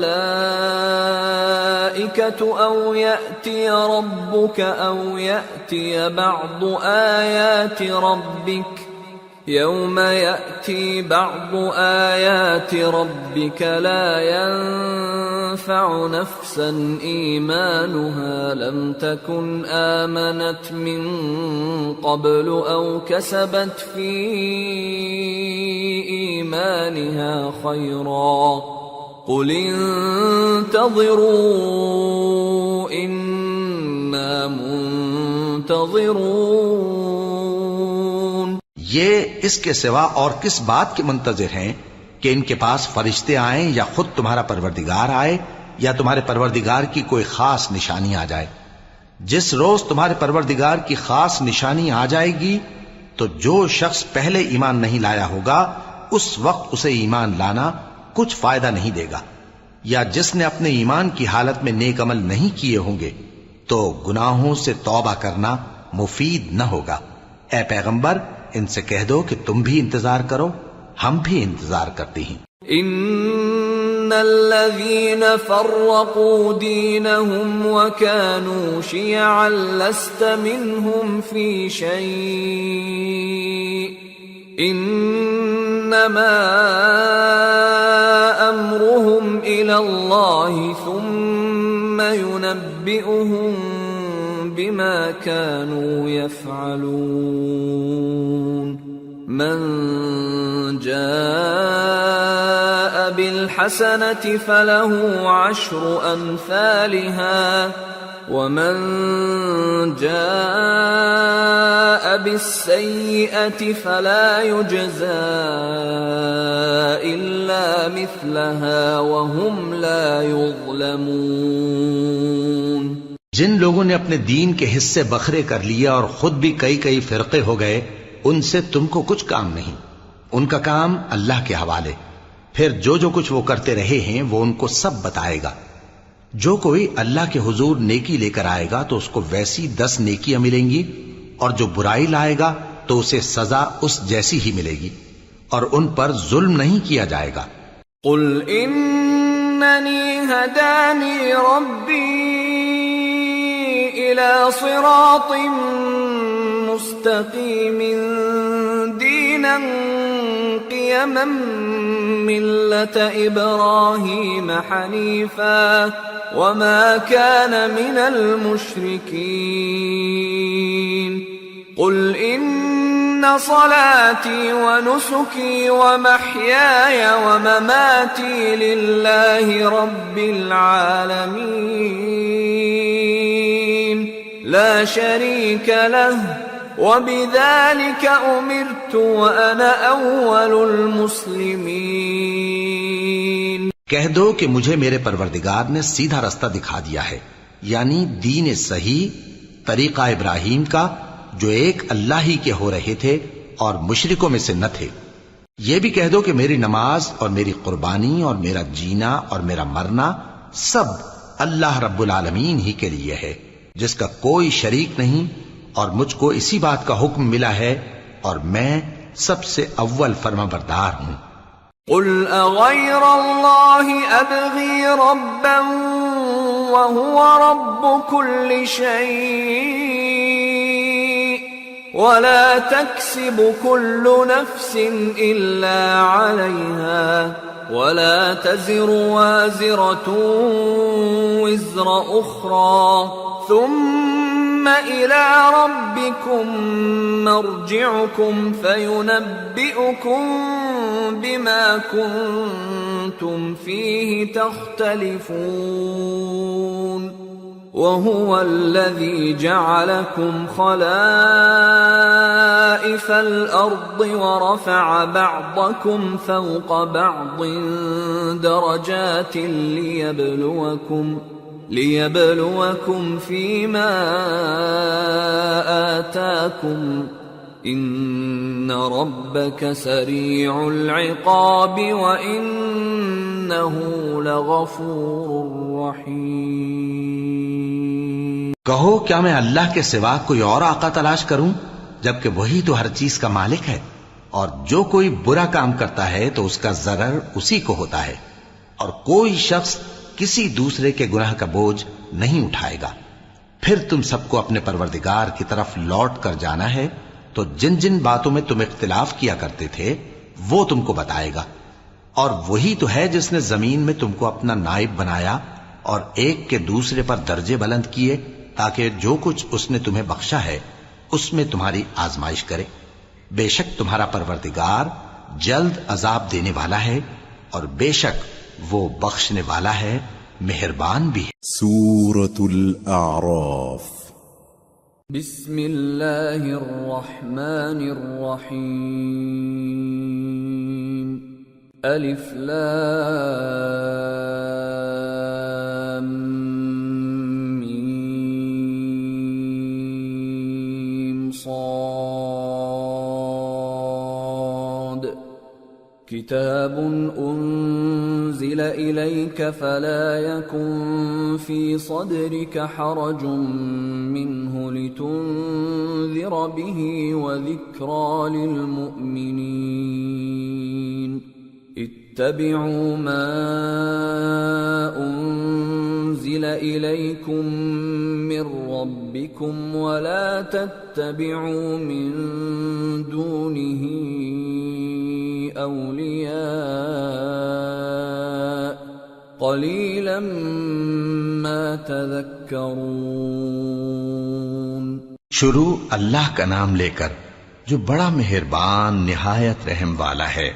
أو يأتي ربك أو يأتي بعض آيات ربك يوم يأتي بعض آيات ربك لا ينفع نفسا إيمانها لم تكن آمنت من قبل أو كسبت في إيمانها خيرا قل انتظروا إنا منتظرون۔ یہ اس کے سوا اور کس بات کے منتظر ہیں کہ ان کے پاس فرشتے آئیں یا خود تمہارا پروردگار آئے یا تمہارے پروردگار کی کوئی خاص نشانی آ جائے؟ جس روز تمہارے پروردگار کی خاص نشانی آ جائے گی تو جو شخص پہلے ایمان نہیں لایا ہوگا اس وقت اسے ایمان لانا کچھ فائدہ نہیں دے گا، یا جس نے اپنے ایمان کی حالت میں نیک عمل نہیں کیے ہوں گے تو گناہوں سے توبہ کرنا مفید نہ ہوگا۔ اے پیغمبر، ان سے کہہ دو کہ تم بھی انتظار کرو، ہم بھی انتظار کرتے ہیں۔ ان الذين فرقوا دينهم وكانوا شيعا لست منهم في شيء انما امرهم الى الله ثم ينبئهم بما كانوا يفعلون۔ من جاء بالحسنة فله عشر أمثالها ومن جاء بالسيئة فلا يجزى إلا مثلها وهم لا يظلمون. جن لوگوں نے اپنے دین کے حصے بکھرے کر لیا اور خود بھی کئی فرقے ہو گئے، ان سے تم کو کچھ کام نہیں، ان کا کام اللہ کے حوالے. پھر جو کچھ وہ کرتے رہے ہیں وہ ان کو سب بتائے گا. جو کوئی اللہ کے حضور نیکی لے کر آئے گا تو اس کو ویسی 10 نیکیاں ملیں گی، اور جو برائی لائے گا تو اسے سزا اس جیسی ہی ملے گی، اور ان پر ظلم نہیں کیا جائے گا. قل اننی ہدانی ربی الى صراط مستقیم دینا قیما ملة ابراہیم حنیفا وما كان من المشركين. قل ان صلاتي ونسكي ومحياي ومماتي لله رب العالمين لا شريك له وبذلك امرت وانا اول المسلمين. کہہ دو کہ مجھے میرے پروردگار نے سیدھا رستہ دکھا دیا ہے، یعنی دین صحیح، طریقہ ابراہیم کا، جو ایک اللہ ہی کے ہو رہے تھے اور مشرکوں میں سے نہ تھے. یہ بھی کہہ دو کہ میری نماز اور میری قربانی اور میرا جینا اور میرا مرنا سب اللہ رب العالمین ہی کے لیے ہے، جس کا کوئی شریک نہیں، اور مجھ کو اسی بات کا حکم ملا ہے اور میں سب سے اول فرما بردار ہوں. قل اغير الله ابغي ربا وهو رب كل شيء ولا تكسب كل نفس الا عليها ولا تزر وازرة وزر اخرى ثم الى ربكم مرجعكم فينبئكم بما كنتم فيه تختلفون. وهو الذي جعلكم خلائف الأرض ورفع بعضكم فوق بعض درجات ليبلوكم فيما آتاكم ان ربك سریع العقاب وانه لغفور رحیم. کہو کیا میں اللہ کے سوا کوئی اور آقا تلاش کروں، جبکہ وہی تو ہر چیز کا مالک ہے، اور جو کوئی برا کام کرتا ہے تو اس کا ضرر اسی کو ہوتا ہے، اور کوئی شخص کسی دوسرے کے گناہ کا بوجھ نہیں اٹھائے گا. پھر تم سب کو اپنے پروردگار کی طرف لوٹ کر جانا ہے، تو جن جن باتوں میں تم اختلاف کیا کرتے تھے وہ تم کو بتائے گا. اور وہی تو ہے جس نے زمین میں تم کو اپنا نائب بنایا اور ایک کے دوسرے پر درجے بلند کیے، تاکہ جو کچھ اس نے تمہیں بخشا ہے اس میں تمہاری آزمائش کرے. بے شک تمہارا پروردگار جلد عذاب دینے والا ہے، اور بے شک وہ بخشنے والا ہے، مہربان بھی ہے. سورة الأعراف. بسم اللہ الرحمن الرحیم. الف لام میم صاد. کتاب انزل الیک فلا یکن فی صدرک حرج منه لتنذر به وذکرى للمؤمنین. اتبعوا ما انزل الیکم من ربکم ولا تتبعوا من دونه اولیاء قلیلا ما تذکرون. شروع اللہ کا نام لے کر جو بڑا مہربان نہایت رحم والا ہے.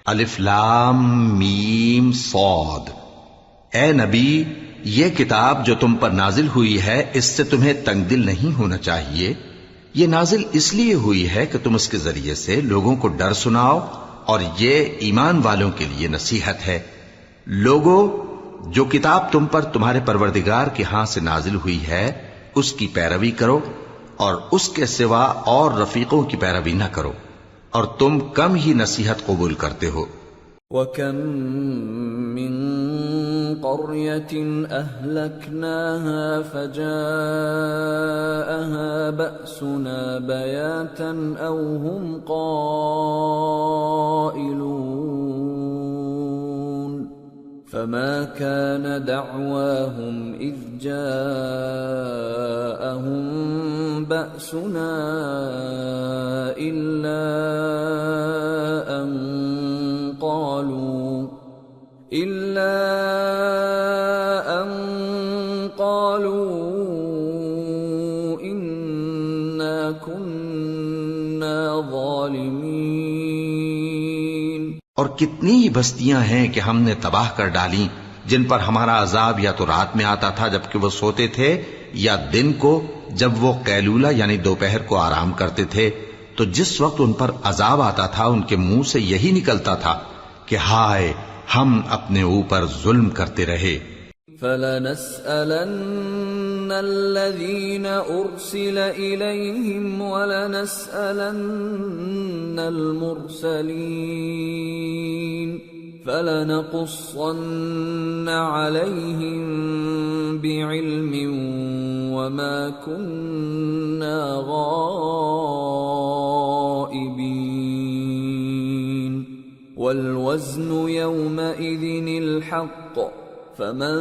الف لام میم صاد. اے نبی، یہ کتاب جو تم پر نازل ہوئی ہے اس سے تمہیں تنگ دل نہیں ہونا چاہیے، یہ نازل اس لیے ہوئی ہے کہ تم اس کے ذریعے سے لوگوں کو ڈر سناؤ، اور یہ ایمان والوں کے لیے نصیحت ہے۔ لوگوں، جو کتاب تم پر تمہارے پروردگار کے ہاں سے نازل ہوئی ہے اس کی پیروی کرو، اور اس کے سوا اور رفیقوں کی پیروی نہ کرو، اور تم کم ہی نصیحت قبول کرتے ہو۔ وَكَم مِّن قَرْيَةٍ أَهْلَكْنَاهَا فَجَاءَهَا بَأْسُنَا بَيَاتًا أَوْ هُمْ قَائِلُونَ فَمَا كَانَ دَعْوَاهُمْ إِذْ جَاءَهُم بَأْسُنَا إِلَّا أَن قالوا إنا كنا ظالمين۔ اور کتنی ہی بستیاں ہیں کہ ہم نے تباہ کر ڈالی جن پر ہمارا عذاب یا تو رات میں آتا تھا جبکہ وہ سوتے تھے، یا دن کو جب وہ قیلولہ یعنی دوپہر کو آرام کرتے تھے، تو جس وقت ان پر عذاب آتا تھا ان کے منہ سے یہی نکلتا تھا کہ ہائے ہم اپنے اوپر ظلم کرتے رہے۔ فَلَنَسْأَلَنَّ الَّذِينَ أُرْسِلَ إِلَيْهِمْ وَلَنَسْأَلَنَّ الْمُرْسَلِينَ فَلَنَقُصَّنَّ عَلَيْهِمْ بِعِلْمٍ وَمَا كُنَّا غَائِبِينَ وَالْوَزْنُ يَوْمَئِذٍ الْحَقُّ فَمَن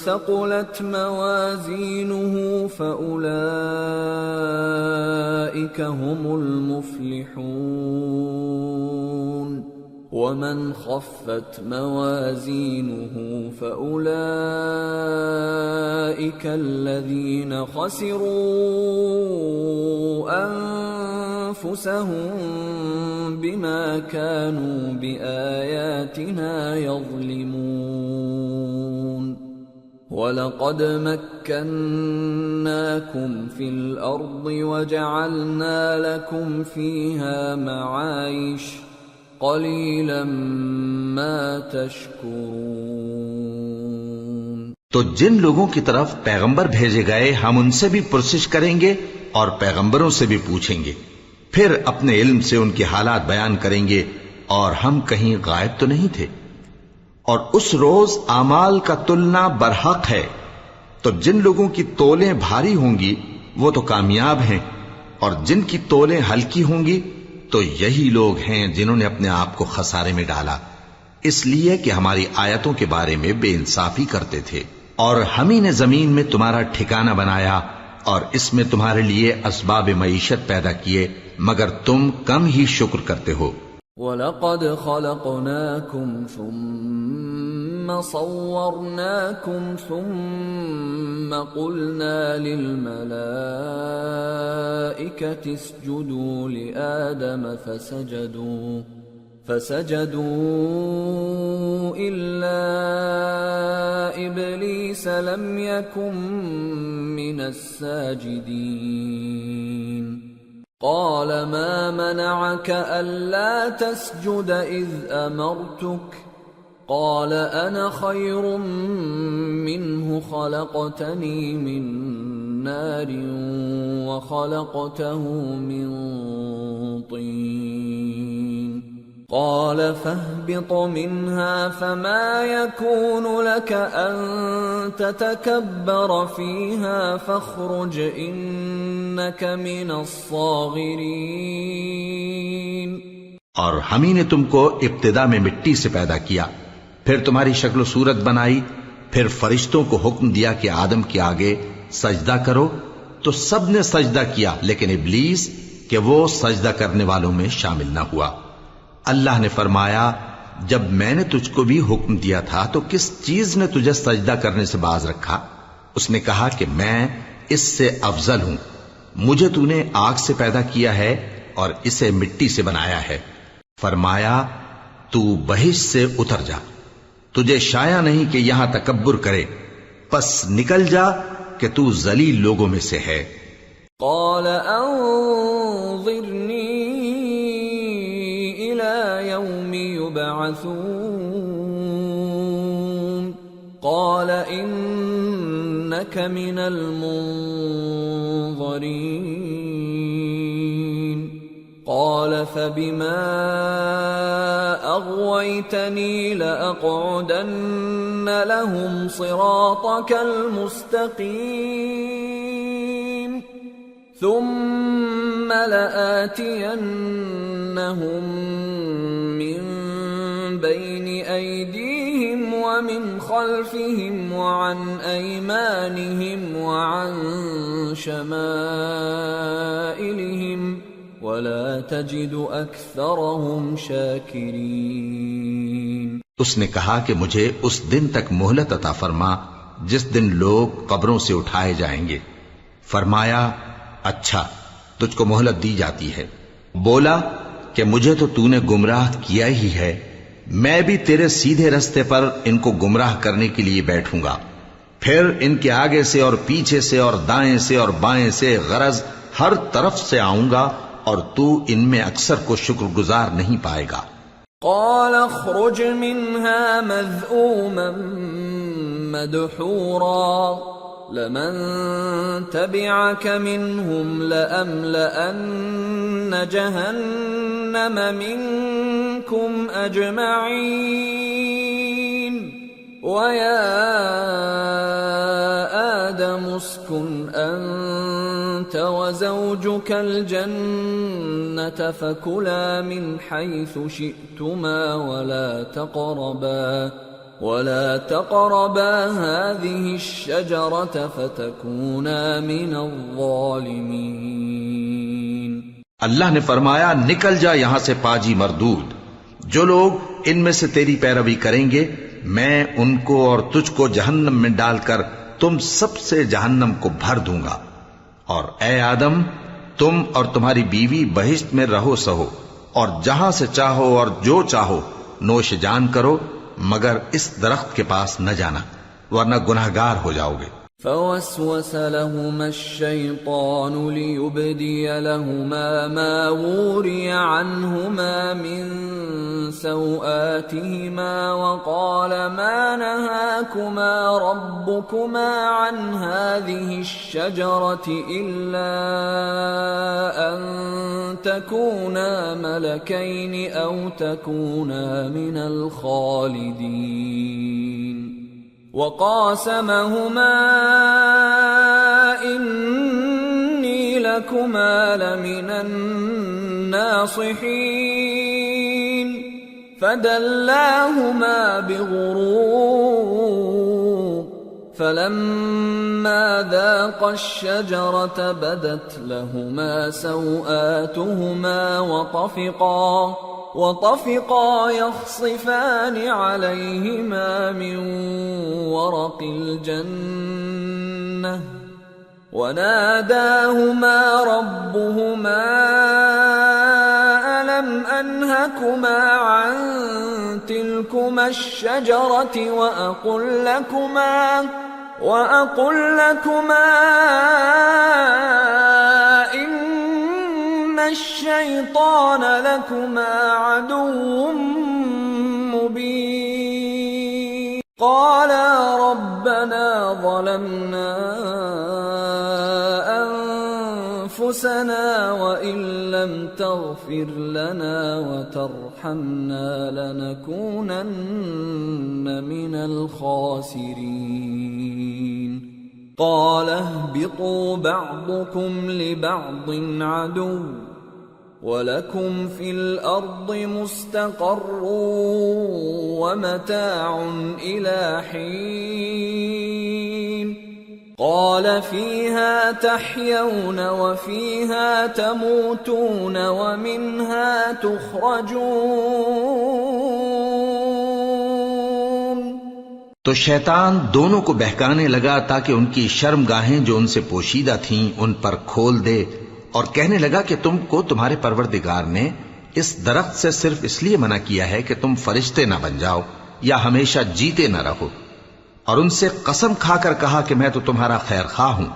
ثَقُلَتْ مَوَازِينُهُ فَأُولَئِكَ هُمُ الْمُفْلِحُونَ وَمَنْ خَفَّتْ مَوَازِينُهُ فَأُولَئِكَ الَّذِينَ خَسِرُوا أَنفُسَهُم بِمَا كَانُوا بِآيَاتِنَا يَظْلِمُونَ وَلَقَدْ مَكَّنَّاكُمْ فِي الْأَرْضِ وَجَعَلْنَا لَكُمْ فِيهَا مَعَايِشَ قَلِيلًا مَا تَشْكُرُونَ۔ تو جن لوگوں کی طرف پیغمبر بھیجے گئے ہم ان سے بھی پرسش کریں گے اور پیغمبروں سے بھی پوچھیں گے، پھر اپنے علم سے ان کے حالات بیان کریں گے، اور ہم کہیں غائب تو نہیں تھے۔ اور اس روز اعمال کا تلنا برحق ہے، تو جن لوگوں کی تولیں بھاری ہوں گی وہ تو کامیاب ہیں، اور جن کی تولیں ہلکی ہوں گی تو یہی لوگ ہیں جنہوں نے اپنے آپ کو خسارے میں ڈالا، اس لیے کہ ہماری آیتوں کے بارے میں بے انصافی کرتے تھے۔ اور ہم ہی نے زمین میں تمہارا ٹھکانہ بنایا اور اس میں تمہارے لیے اسباب معیشت پیدا کیے، مگر تم کم ہی شکر کرتے ہو۔ وَلَقَدْ خَلَقْنَاكُمْ ثُمَّ صَوَّرْنَاكُمْ ثُمَّ قُلْنَا لِلْمَلَائِكَةِ اسْجُدُوا لِآدَمَ فَسَجَدُوا إِلَّا إِبْلِيسَ لَمْ يَكُنْ مِنَ السَّاجِدِينَ قَالَ مَا مَنَعَكَ أَلَّا تَسْجُدَ إِذْ أَمَرْتُكَ قَالَ أَنَا خَيْرٌ مِّنْهُ خَلَقْتَنِي مِنْ نَارٍ وَخَلَقْتَهُ مِنْ طِينٍ قَالَ فَاهْبِطْ مِنْهَا فَمَا يَكُونُ لَكَ أَن تَتَكَبَّرَ فِيهَا فَاخْرُجْ إِنَّكَ مِنَ الصَّاغِرِينَ۔ اور ہم ہی نے تم کو ابتدا میں مٹی سے پیدا کیا، پھر تمہاری شکل و صورت بنائی، پھر فرشتوں کو حکم دیا کہ آدم کے آگے سجدہ کرو، تو سب نے سجدہ کیا لیکن ابلیس کہ وہ سجدہ کرنے والوں میں شامل نہ ہوا۔ اللہ نے فرمایا، جب میں نے تجھ کو بھی حکم دیا تھا تو کس چیز نے تجھے سجدہ کرنے سے باز رکھا؟ اس نے کہا کہ میں اس سے افضل ہوں، مجھے تو نے آگ سے پیدا کیا ہے اور اسے مٹی سے بنایا ہے۔ فرمایا، تو بہشت سے اتر جا، تجھے شایع نہیں کہ یہاں تکبر کرے، پس نکل جا کہ تو ذلیل لوگوں میں سے ہے۔ قال أنظرني إلى يوم يبعثون قال إنك من المنظرين قال فبما أغويتني لأقعدن لهم صراطك المستقيم ثم لآتينهم من بين أيديهم ومن خلفهم وعن أيمانهم وعن شمائلهم ولا تجد أكثرهم شاكرين۔ اس نے کہا کہ مجھے اس دن تک مہلت عطا فرما جس دن لوگ قبروں سے اٹھائے جائیں گے۔ فرمایا اچھا، تجھ کو مہلت دی جاتی ہے۔ بولا کہ مجھے تو تو نے گمراہ کیا ہی ہے، میں بھی تیرے سیدھے رستے پر ان کو گمراہ کرنے کے لیے بیٹھوں گا، پھر ان کے آگے سے اور پیچھے سے اور دائیں سے اور بائیں سے، غرض ہر طرف سے آؤں گا، اور تو ان میں اکثر کو شکر گزار نہیں پائے گا۔ قال اخرج منها مذءوما مدحورا لمن تبعك منهم لأملأن جهنم منكم أجمعين ويا آدم اسكن أنت وزوجك الجنة فكلا من حيث شئتما ولا تقربا هذه الشجرة فتكونا من الظالمين۔ اللہ نے فرمایا نکل جا یہاں سے پاجی مردود، جو لوگ ان میں سے تیری پیروی کریں گے میں ان کو اور تجھ کو جہنم میں ڈال کر تم سب سے جہنم کو بھر دوں گا، اور اے آدم تم اور تمہاری بیوی بہشت میں رہو سہو، اور جہاں سے چاہو اور جو چاہو نوش جان کرو، مگر اس درخت کے پاس نہ جانا ورنہ گناہگار ہو جاؤ گے۔ فوسوس لهما الشيطان ليبدي لهما ما وري عنهما من سوآتهما وقال ما نهاكما ربكما عن هذه الشجرة إلا أن تكونا ملكين أو تكونا من الخالدين وقاسمهما إني لكما لمن الناصحين فدلاهما بغرور فلما ذاقا الشجرة بدت لهما سوآتهما وطفقا يخصفان عليهما من ورق الجنة وناداهما ربهما ألم أنهكما عن تلكما الشجرة وأقل لكما إن الشيطان لكما عدو مبين قالا ربنا ظلمنا أنفسنا وإن لم تغفر لنا وترحمنا لنكونن من الخاسرين قال اهبطوا بعضكم لبعض عدو وَلَكُمْ فِي الْأَرْضِ مُسْتَقَرٌّ وَمَتَاعٌ إِلَى حِينٍ قَالَ فِيهَا تَحْيَوْنَ وَفِيهَا تَمُوتُونَ وَمِنْهَا تُخْرَجُونَ۔ تو شیطان دونوں کو بہکانے لگا تاکہ ان کی شرمگاہیں جو ان سے پوشیدہ تھیں ان پر کھول دے، اور کہنے لگا کہ تم کو تمہارے پروردگار نے اس درخت سے صرف اس لیے منع کیا ہے کہ تم فرشتے نہ بن جاؤ یا ہمیشہ جیتے نہ رہو، اور ان سے قسم کھا کر کہا کہ میں تو تمہارا خیر خواہ ہوں۔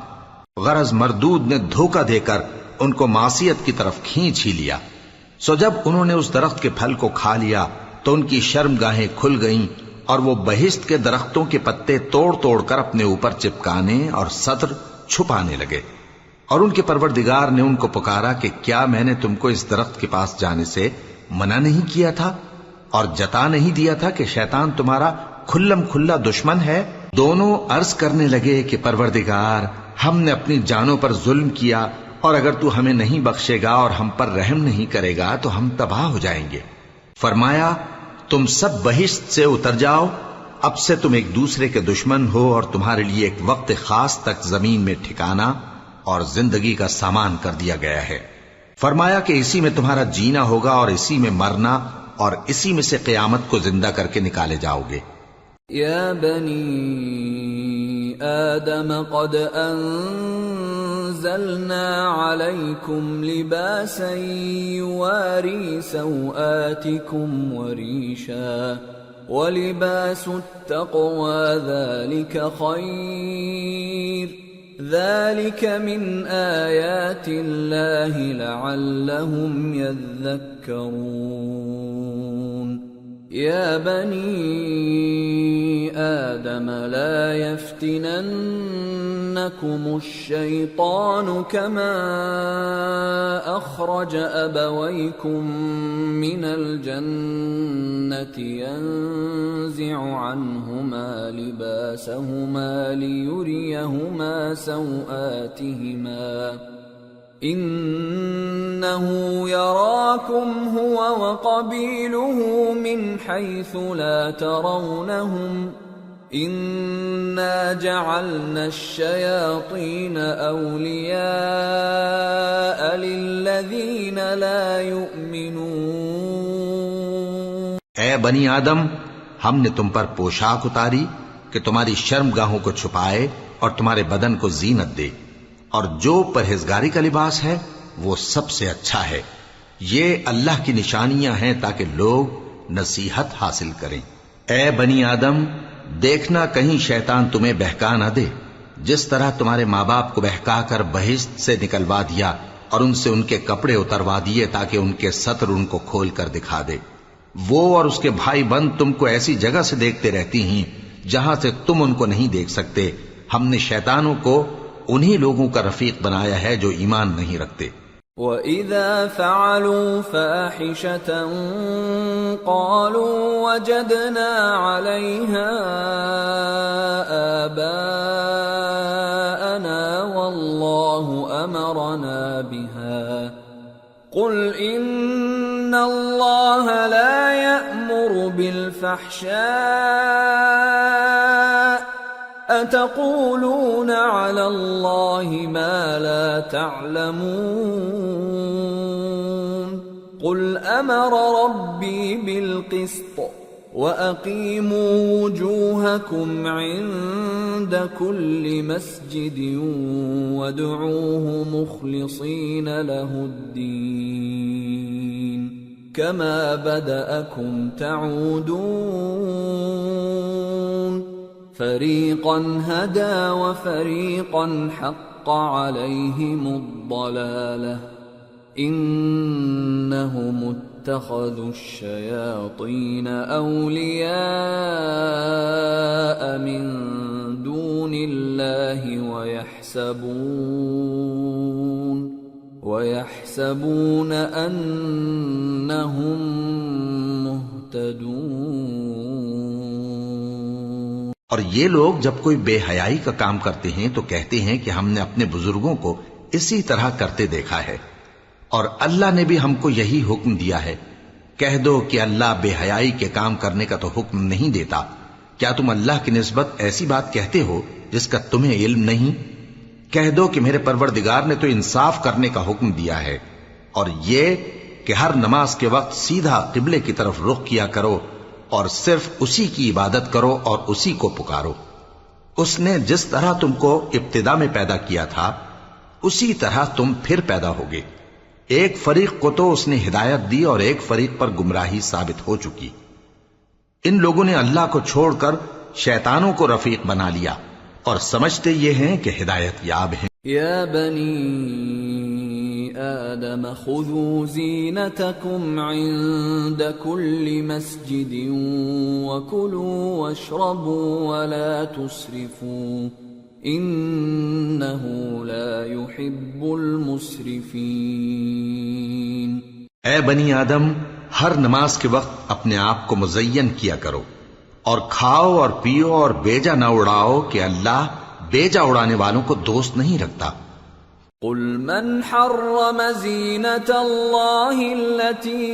غرض مردود نے دھوکہ دے کر ان کو معصیت کی طرف کھینچ ہی لیا۔ سو جب انہوں نے اس درخت کے پھل کو کھا لیا تو ان کی شرمگاہیں کھل گئیں اور وہ بہشت کے درختوں کے پتے توڑ توڑ کر اپنے اوپر چپکانے اور سطر چھپانے لگے۔ اور ان کے پروردگار نے ان کو پکارا کہ کیا میں نے تم کو اس درخت کے پاس جانے سے منع نہیں کیا تھا اور جتا نہیں دیا تھا کہ شیطان تمہارا کھلم کھلا دشمن ہے؟ دونوں عرض کرنے لگے کہ پروردگار، ہم نے اپنی جانوں پر ظلم کیا، اور اگر تو ہمیں نہیں بخشے گا اور ہم پر رحم نہیں کرے گا تو ہم تباہ ہو جائیں گے۔ فرمایا تم سب بہشت سے اتر جاؤ، اب سے تم ایک دوسرے کے دشمن ہو اور تمہارے لیے ایک وقت خاص تک زمین میں ٹھکانا اور زندگی کا سامان کر دیا گیا ہے۔ فرمایا کہ اسی میں تمہارا جینا ہوگا اور اسی میں مرنا اور اسی میں سے قیامت کو زندہ کر کے نکالے جاؤ گے۔ یا بنی آدم قد انزلنا علیکم لباسا یواری سوآتکم وریشا ولباس التقوى ذلك خیر ذلك من آیات اللہ لعلهم یذکرون۔ یا بنی آدم لا يفتننكم الشیطان كما اخرج ابویکم من الجنة ينزع عنهما لباسهما ليريهما سوآتهما إنه يراكم هو وقبيله من حيث لا ترونهم إنا جعلنا الشياطين أولياء للذين لا يؤمنون۔ اے بنی آدم، ہم نے تم پر پوشاک اتاری کہ تمہاری شرمگاہوں کو چھپائے اور تمہارے بدن کو زینت دے، اور جو پرہیزگاری کا لباس ہے وہ سب سے اچھا ہے۔ یہ اللہ کی نشانیاں ہیں تاکہ لوگ نصیحت حاصل کریں۔ اے بنی آدم، دیکھنا کہیں شیطان تمہیں بہکا نہ دے، جس طرح تمہارے ماں باپ کو بہکا کر بہشت سے نکلوا دیا اور ان سے ان کے کپڑے اتروا دیے تاکہ ان کے سطر ان کو کھول کر دکھا دے۔ وہ اور اس کے بھائی بند تم کو ایسی جگہ سے دیکھتے رہتی ہیں جہاں سے تم ان کو نہیں دیکھ سکتے۔ ہم نے شیطانوں کو انہی لوگوں کا رفیق بنایا ہے جو ایمان نہیں رکھتے۔ وَإِذَا فَعَلُوا فَاحِشَةً قَالُوا وَجَدْنَا عَلَيْهَا آبَاءَنَا وَاللَّهُ أَمَرَنَا بِهَا قُلْ إِنَّ اللَّهَ لَا يَأْمُرُ بِالْفَحْشَاءِ أَتَقُولُونَ عَلَى اللَّهِ مَا لَا تَعْلَمُونَ قُلْ أَمَرَ رَبِّي بِالْقِسْطِ وَأَقِيمُوا وُجُوهَكُمْ عِندَ كُلِّ مَسْجِدٍ وَادْعُوهُ مُخْلِصِينَ لَهُ الدِّينَ كَمَا بَدَأَكُمْ تَعُودُونَ فَرِيقًا هَدَى وَفَرِيقًا حَقَّ عَلَيْهِمُ الضَّلَالَةُ إِنَّهُمُ اتَّخَذُوا الشَّيَاطِينَ أَوْلِيَاءَ مِن دُونِ اللَّهِ وَيَحْسَبُونَ أَنَّهُمْ مُهْتَدُونَ۔ اور یہ لوگ جب کوئی بے حیائی کا کام کرتے ہیں تو کہتے ہیں کہ ہم نے اپنے بزرگوں کو اسی طرح کرتے دیکھا ہے، اور اللہ نے بھی ہم کو یہی حکم دیا ہے۔ کہہ دو کہ اللہ بے حیائی کے کام کرنے کا تو حکم نہیں دیتا، کیا تم اللہ کی نسبت ایسی بات کہتے ہو جس کا تمہیں علم نہیں؟ کہہ دو کہ میرے پروردگار نے تو انصاف کرنے کا حکم دیا ہے، اور یہ کہ ہر نماز کے وقت سیدھا قبلے کی طرف رخ کیا کرو اور صرف اسی کی عبادت کرو اور اسی کو پکارو۔ اس نے جس طرح تم کو ابتدا میں پیدا کیا تھا اسی طرح تم پھر پیدا ہوگے۔ ایک فریق کو تو اس نے ہدایت دی اور ایک فریق پر گمراہی ثابت ہو چکی۔ ان لوگوں نے اللہ کو چھوڑ کر شیطانوں کو رفیق بنا لیا اور سمجھتے یہ ہیں کہ ہدایت یاب ہیں۔ يا بني آدم خذوا زينتكم عند كل مسجد وكلوا واشربوا ولا تسرفوا إنه لا يحب المسرفين۔ اے بنی آدم، ہر نماز کے وقت اپنے آپ کو مزین کیا کرو، اور کھاؤ اور پیو اور بیجا نہ اڑاؤ کہ اللہ بیجا اڑانے والوں کو دوست نہیں رکھتا۔ قل من حرم زینة اللہ التي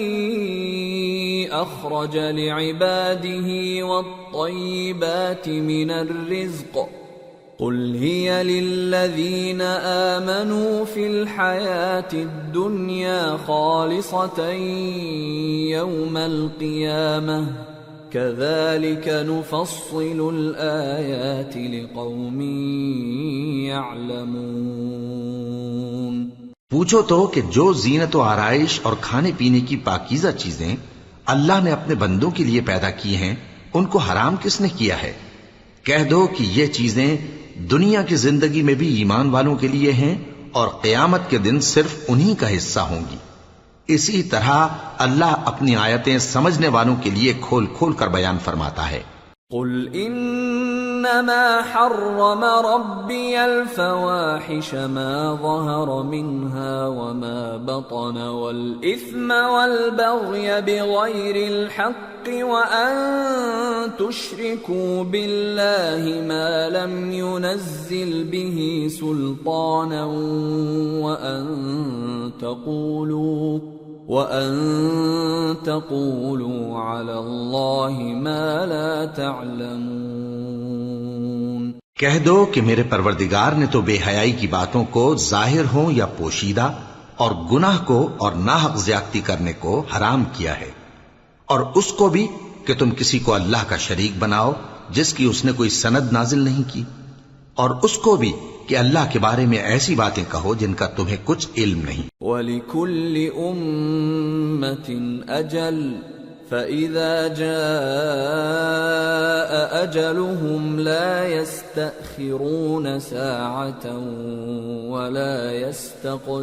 اخرج لعباده والطیبات من الرزق قل هي للذین آمنوا في الحیاة الدنیا خالصة یوم القیامة كذلك نفصل الآيات لقوم يعلمون۔ پوچھو تو کہ جو زینت و آرائش اور کھانے پینے کی پاکیزہ چیزیں اللہ نے اپنے بندوں کے لیے پیدا کی ہیں، ان کو حرام کس نے کیا ہے؟ کہہ دو کہ یہ چیزیں دنیا کی زندگی میں بھی ایمان والوں کے لیے ہیں اور قیامت کے دن صرف انہی کا حصہ ہوں گی۔ اسی طرح اللہ اپنی آیتیں سمجھنے والوں کے لیے کھول کھول کر بیان فرماتا ہے۔ قل انما حرم ربی الفواحش ما ظهر منها وما بطن والاثم والبغي بغير الحق وان تشركوا بالله ما لم ينزل به سلطانا وَأَن تَقُولُوا عَلَى اللَّهِ مَا لَا تَعْلَمُونَ۔ کہہ دو کہ میرے پروردگار نے تو بے حیائی کی باتوں کو ظاہر ہوں یا پوشیدہ اور گناہ کو اور ناحق زیادتی کرنے کو حرام کیا ہے، اور اس کو بھی کہ تم کسی کو اللہ کا شریک بناؤ جس کی اس نے کوئی سند نازل نہیں کی، اور اس کو بھی کہ اللہ کے بارے میں ایسی باتیں کہو جن کا تمہیں کچھ علم نہیں۔ وَلِكُلِّ أُمَّةٍ أَجَلٌ فَإِذَا جَاءَ أَجَلُهُمْ لَا يَسْتَأْخِرُونَ سَاعَةً وَلَا يَسْتَقْدِمُونَ۔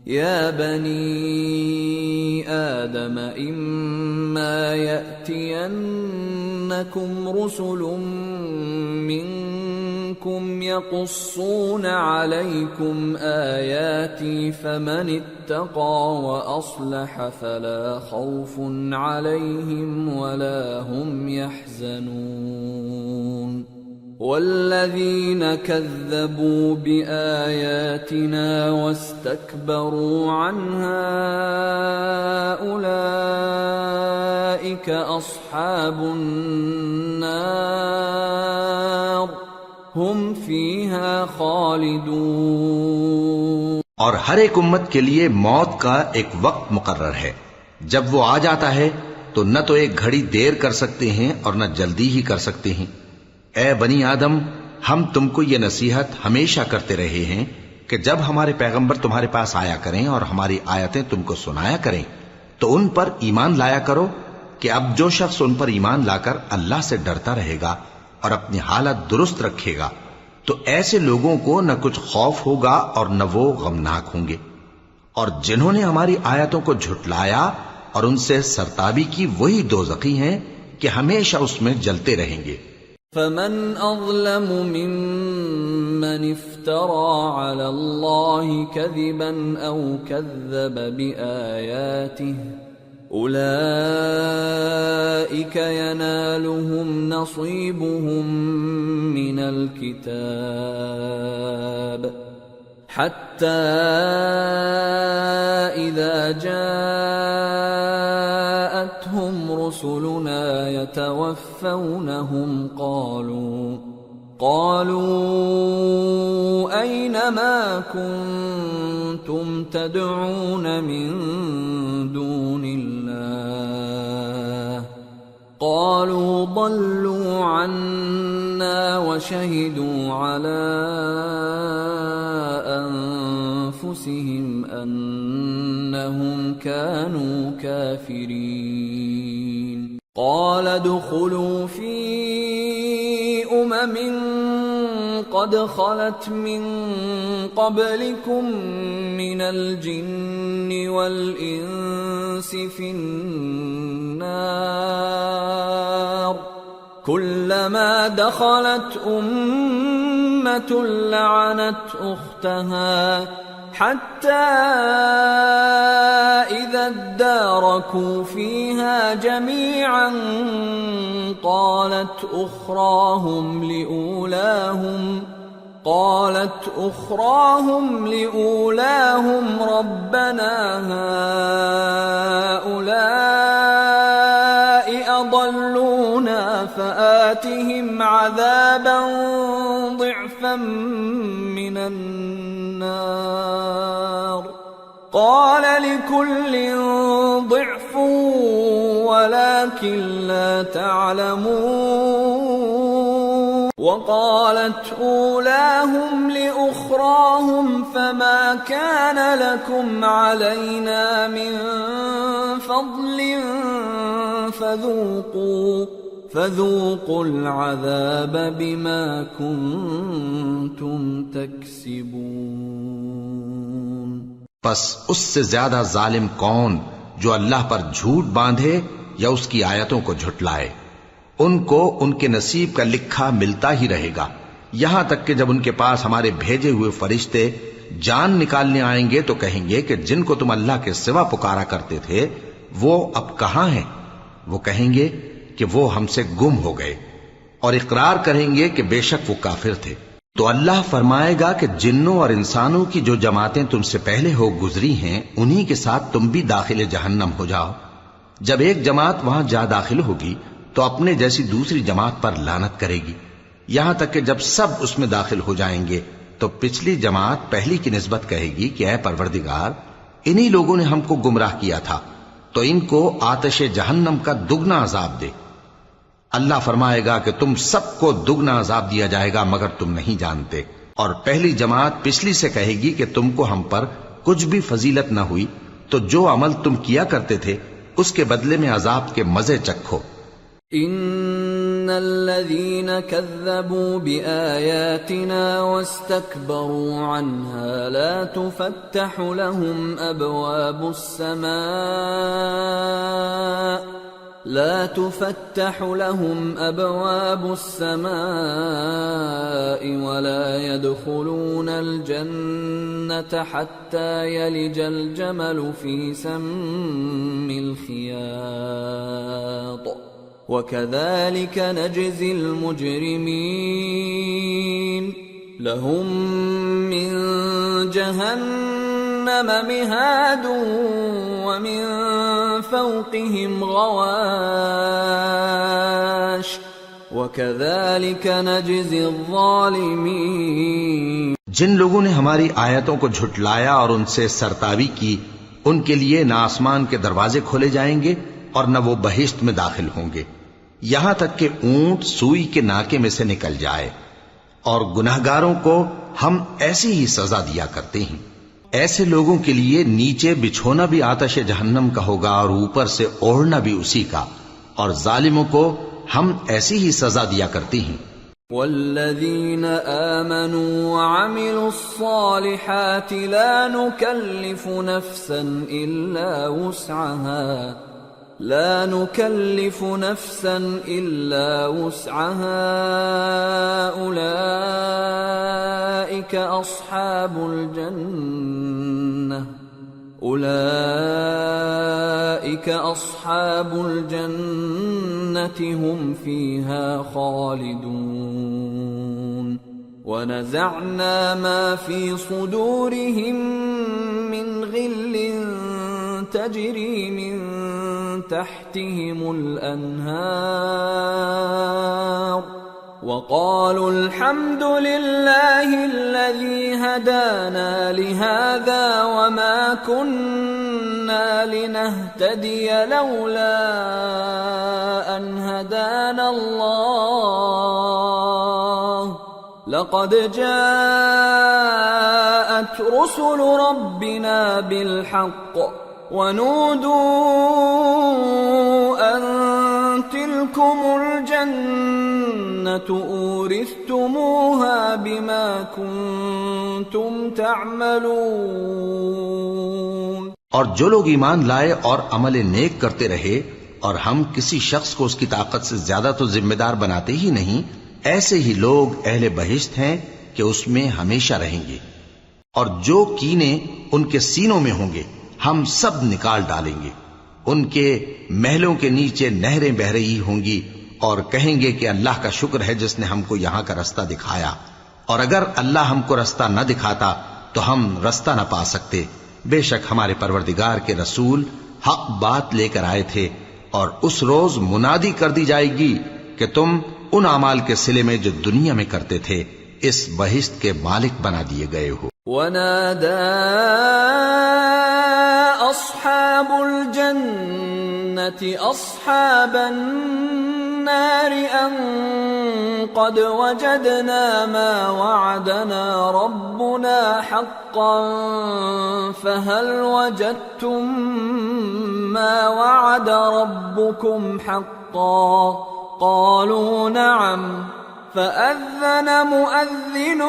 يَا بَنِي آدَمَ إِمَّا يَأْتِيَنَّكُمْ رُسُلٌ مِّنكُمْ يَقُصُّونَ عَلَيْكُمْ آيَاتِي فَمَنِ اتَّقَىٰ وَأَصْلَحَ فَلَا خَوْفٌ عَلَيْهِمْ وَلَا هُمْ يَحْزَنُونَ۔ والذين كذبوا بآياتنا واستكبروا عنها أولئك أصحاب النار هم فيها خالدون۔ اور ہر ایک امت کے لیے موت کا ایک وقت مقرر ہے، جب وہ آ جاتا ہے تو نہ تو ایک گھڑی دیر کر سکتے ہیں اور نہ جلدی ہی کر سکتے ہیں۔ اے بنی آدم، ہم تم کو یہ نصیحت ہمیشہ کرتے رہے ہیں کہ جب ہمارے پیغمبر تمہارے پاس آیا کریں اور ہماری آیتیں تم کو سنایا کریں تو ان پر ایمان لایا کرو کہ اب جو شخص ان پر ایمان لا کر اللہ سے ڈرتا رہے گا اور اپنی حالت درست رکھے گا تو ایسے لوگوں کو نہ کچھ خوف ہوگا اور نہ وہ غمناک ہوں گے، اور جنہوں نے ہماری آیتوں کو جھٹلایا اور ان سے سرتابی کی وہی دوزخی ہیں کہ ہمیشہ اس میں جلتے رہیں گے۔ فمن اظلم ممن افترى على الله كذبا او كذب بآياته اولئك ينالهم نصيبهم من الكتاب حتى إذا جاءتهم رسلنا يتوفونهم قالوا أين ما كنتم تدعون من دون الله قالوا ضلوا عنا وشهدوا على أنفسهم أنهم كانوا كافرين قال ادخلوا في قد خلت من قبلكم من الجن والإنس في النار كلما دخلت أمة لعنت أختها حتى إذا اداركوا فيها جميعا قالت أخراهم لأولاهم ربنا هؤلاء أضلونا فآتهم عذابا ضعفا من النار قال لكل ضعف ولكن لا تعلمون وقالت أولاهم لأخراهم فما كان لكم علينا من فضل فذوقوا العذاب بما كنتم تكسبون پس اس سے زیادہ ظالم کون جو اللہ پر جھوٹ باندھے یا اس کی آیتوں کو جھٹلائے؟ ان کو ان کے نصیب کا لکھا ملتا ہی رہے گا، یہاں تک کہ جب ان کے پاس ہمارے بھیجے ہوئے فرشتے جان نکالنے آئیں گے تو کہیں گے کہ جن کو تم اللہ کے سوا پکارا کرتے تھے وہ اب کہاں ہیں؟ وہ کہیں گے کہ وہ ہم سے گم ہو گئے، اور اقرار کریں گے کہ بے شک وہ کافر تھے۔ تو اللہ فرمائے گا کہ جنوں اور انسانوں کی جو جماعتیں تم سے پہلے ہو گزری ہیں انہی کے ساتھ تم بھی داخل جہنم ہو جاؤ۔ جب ایک جماعت وہاں جا داخل ہوگی تو اپنے جیسی دوسری جماعت پر لعنت کرے گی، یہاں تک کہ جب سب اس میں داخل ہو جائیں گے تو پچھلی جماعت پہلی کی نسبت کہے گی کہ اے پروردگار، انہی لوگوں نے ہم کو گمراہ کیا تھا، تو ان کو آتش جہنم کا دگنا عذاب دے۔ اللہ فرمائے گا کہ تم سب کو دگنا عذاب دیا جائے گا مگر تم نہیں جانتے۔ اور پہلی جماعت پچھلی سے کہے گی کہ تم کو ہم پر کچھ بھی فضیلت نہ ہوئی، تو جو عمل تم کیا کرتے تھے اس کے بدلے میں عذاب کے مزے چکھو۔ ان الذين كذبوا بآياتنا واستكبروا عنها لا تفتح لهم أبواب السماء ولا يدخلون الجنة حتى يلج الجمل في سم الخياط وكذلك نجزي المجرمين لهم من جهنم مهاد ومن فوقهم غواش وكذلك نجزي الظالمين۔ جن لوگوں نے ہماری آیتوں کو جھٹلایا اور ان سے سرتاوی کی، ان کے لیے نہ آسمان کے دروازے کھولے جائیں گے اور نہ وہ بہشت میں داخل ہوں گے، یہاں تک کہ اونٹ سوئی کے ناکے میں سے نکل جائے۔ اور گناہگاروں کو ہم ایسی ہی سزا دیا کرتے ہیں۔ ایسے لوگوں کے لیے نیچے بچھونا بھی آتش جہنم کا ہوگا اور اوپر سے اوڑھنا بھی اسی کا، اور ظالموں کو ہم ایسی ہی سزا دیا کرتے ہیں۔ والذین آمنوا وعملوا الصالحات لا نکلف نفسا إلا وسعها أولئك أصحاب الجنة هم فيها خالدون ونزعنا ما في صدورهم من غل تجري من تحتهم الأنهار وقالوا الحمد لله الذي هدانا لهذا وما كنا لنهتدي لولا أن هدانا الله لقد جاءت رسل ربنا بالحق ونودوا أن تلكم الجنة أورثتموها بما كنتم تعملون. اور جو لوگ ایمان لائے اور عمل نیک کرتے رہے اور ہم کسی شخص کو اس کی طاقت سے زیادہ تو ذمہ دار بناتے ہی نہیں، ایسے ہی لوگ اہل بہشت ہیں کہ اس میں ہمیشہ رہیں گے. اور جو کینے ان کے سینوں میں ہوں گے ہم سب نکال ڈالیں گے. ان کے محلوں کے نیچے نہریں بہ رہی ہوں گی اور کہیں گے کہ اللہ کا شکر ہے جس نے ہم کو یہاں کا رستہ دکھایا، اور اگر اللہ ہم کو رستہ نہ دکھاتا تو ہم رستہ نہ پا سکتے. بے شک ہمارے پروردگار کے رسول حق بات لے کر آئے تھے، اور اس روز منادی کر دی جائے گی کہ تم ان اعمال کے صلے میں جو دنیا میں کرتے تھے اس بہشت کے مالک بنا دیے گئے ہو. وَنَادَى أَصْحَابُ الْجَنَّةِ أَصْحَابَ النَّارِ أَن قَدْ وَجَدْنَا مَا وَعَدَنَا رَبُّنَا حَقًّا فَهَلْ وَجَدتُّم مَّا وَعَدَ رَبُّكُمْ حَقًّا قَالُوا نَعَمْ فَأَذَّنَ مُؤَذِّنٌ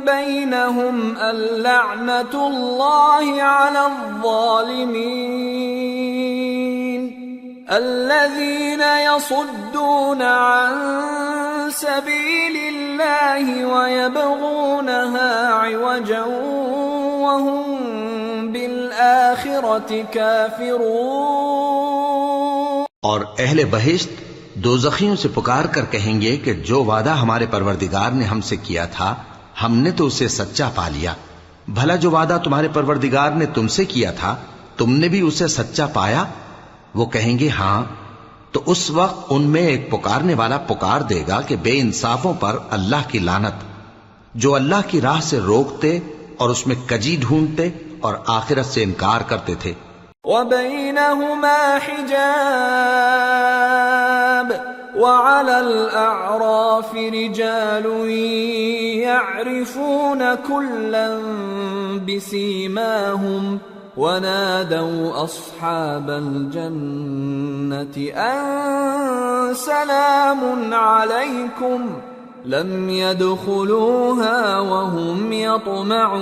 بَيْنَهُمْ اللَّعْنَةُ اللَّهِ عَلَى الظَّالِمِينَ الَّذِينَ يَصُدُّونَ عَن سَبِيلِ اللَّهِ وَيَبْغُونَهَا عِوَجًا وَهُمْ بِالْآخِرَةِ كَافِرُونَ. اور اہل بہشت دوزخیوں سے پکار کر کہیں گے کہ جو وعدہ ہمارے پروردگار نے ہم سے کیا تھا ہم نے تو اسے سچا پا لیا. بھلا جو وعدہ تمہارے پروردگار نے تم سے کیا تھا تم نے بھی اسے سچا پایا؟ وہ کہیں گے ہاں. تو اس وقت ان میں ایک پکارنے والا پکار دے گا کہ بے انصافوں پر اللہ کی لعنت، جو اللہ کی راہ سے روکتے اور اس میں کجی ڈھونڈتے اور آخرت سے انکار کرتے تھے. وَبَيْنَهُمَا حِجَابٌ وَعَلَى الْأَعْرَافِ رِجَالٌ يَعْرِفُونَ كُلًّا بِسِيمَاهُمْ وَنَادَوْا أَصْحَابَ الْجَنَّةِ أَن سَلَامٌ عَلَيْكُمْ لَمْ يَدْخُلُوهَا وَهُمْ يَطْمَعُونَ.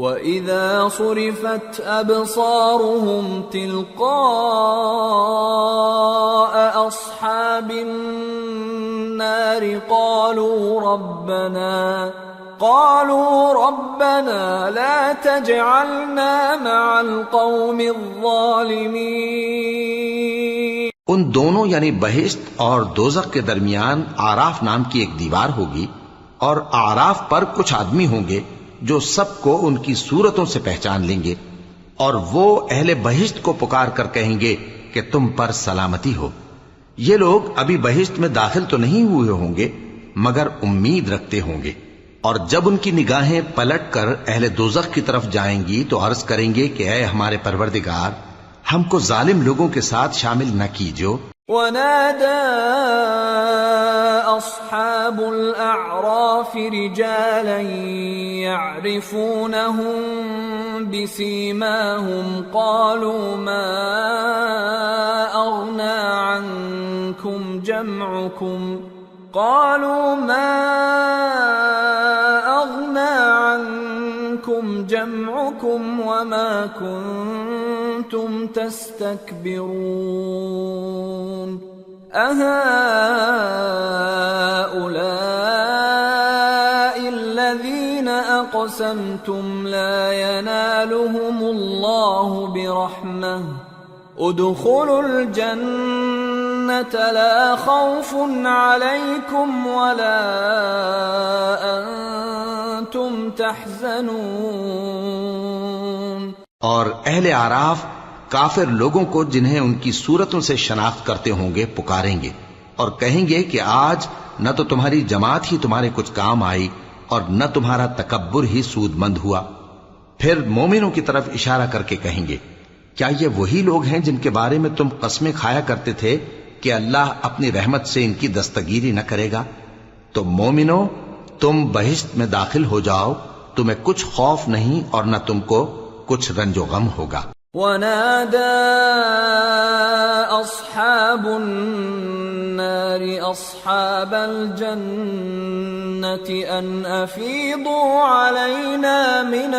وَإِذَا صُرِفَتْ أَبْصَارُهُمْ تِلْقَاءَ أَصْحَابِ النَّارِ قَالُوا رَبَّنَا لَا تَجْعَلْنَا مَعَ الْقَوْمِ الظَّالِمِينَ. ان دونوں یعنی بہشت اور دوزخ کے درمیان آراف نام کی ایک دیوار ہوگی، اور آراف پر کچھ آدمی ہوں گے جو سب کو ان کی صورتوں سے پہچان لیں گے، اور وہ اہل بہشت کو پکار کر کہیں گے کہ تم پر سلامتی ہو. یہ لوگ ابھی بہشت میں داخل تو نہیں ہوئے ہوں گے مگر امید رکھتے ہوں گے. اور جب ان کی نگاہیں پلٹ کر اہل دوزخ کی طرف جائیں گی تو عرض کریں گے کہ اے ہمارے پروردگار، ہم کو ظالم لوگوں کے ساتھ شامل نہ کیجو. وَنَادَى أَصْحَابُ الْأَعْرَافِ رِجَالًا يَعْرِفُونَهُم بِسِيمَاهُمْ قَالُوا مَا أَغْنَى عَنكُمْ جَمْعُكُمْ وَمَا كُنتُمْ تَسْتَكْبِرُونَ أَهَؤُلَاءِ الَّذِينَ أَقْسَمْتُمْ لَا يَنَالُهُمُ اللَّهُ بِرَحْمَةٍ ادخلوا الجنة لا خوف عليكم ولا أنتم تحزنون. اور اہل اعراف کافر لوگوں کو جنہیں ان کی صورتوں سے شناخت کرتے ہوں گے پکاریں گے اور کہیں گے کہ آج نہ تو تمہاری جماعت ہی تمہارے کچھ کام آئی اور نہ تمہارا تکبر ہی سود مند ہوا. پھر مومنوں کی طرف اشارہ کر کے کہیں گے کیا یہ وہی لوگ ہیں جن کے بارے میں تم قسمیں کھایا کرتے تھے کہ اللہ اپنی رحمت سے ان کی دستگیری نہ کرے گا؟ تو مومنو، تم بہشت میں داخل ہو جاؤ، تمہیں کچھ خوف نہیں اور نہ تم کو کچھ رنج و غم ہوگا. ونادى أصحاب النار أصحاب الجنة أن أفيضوا علينا من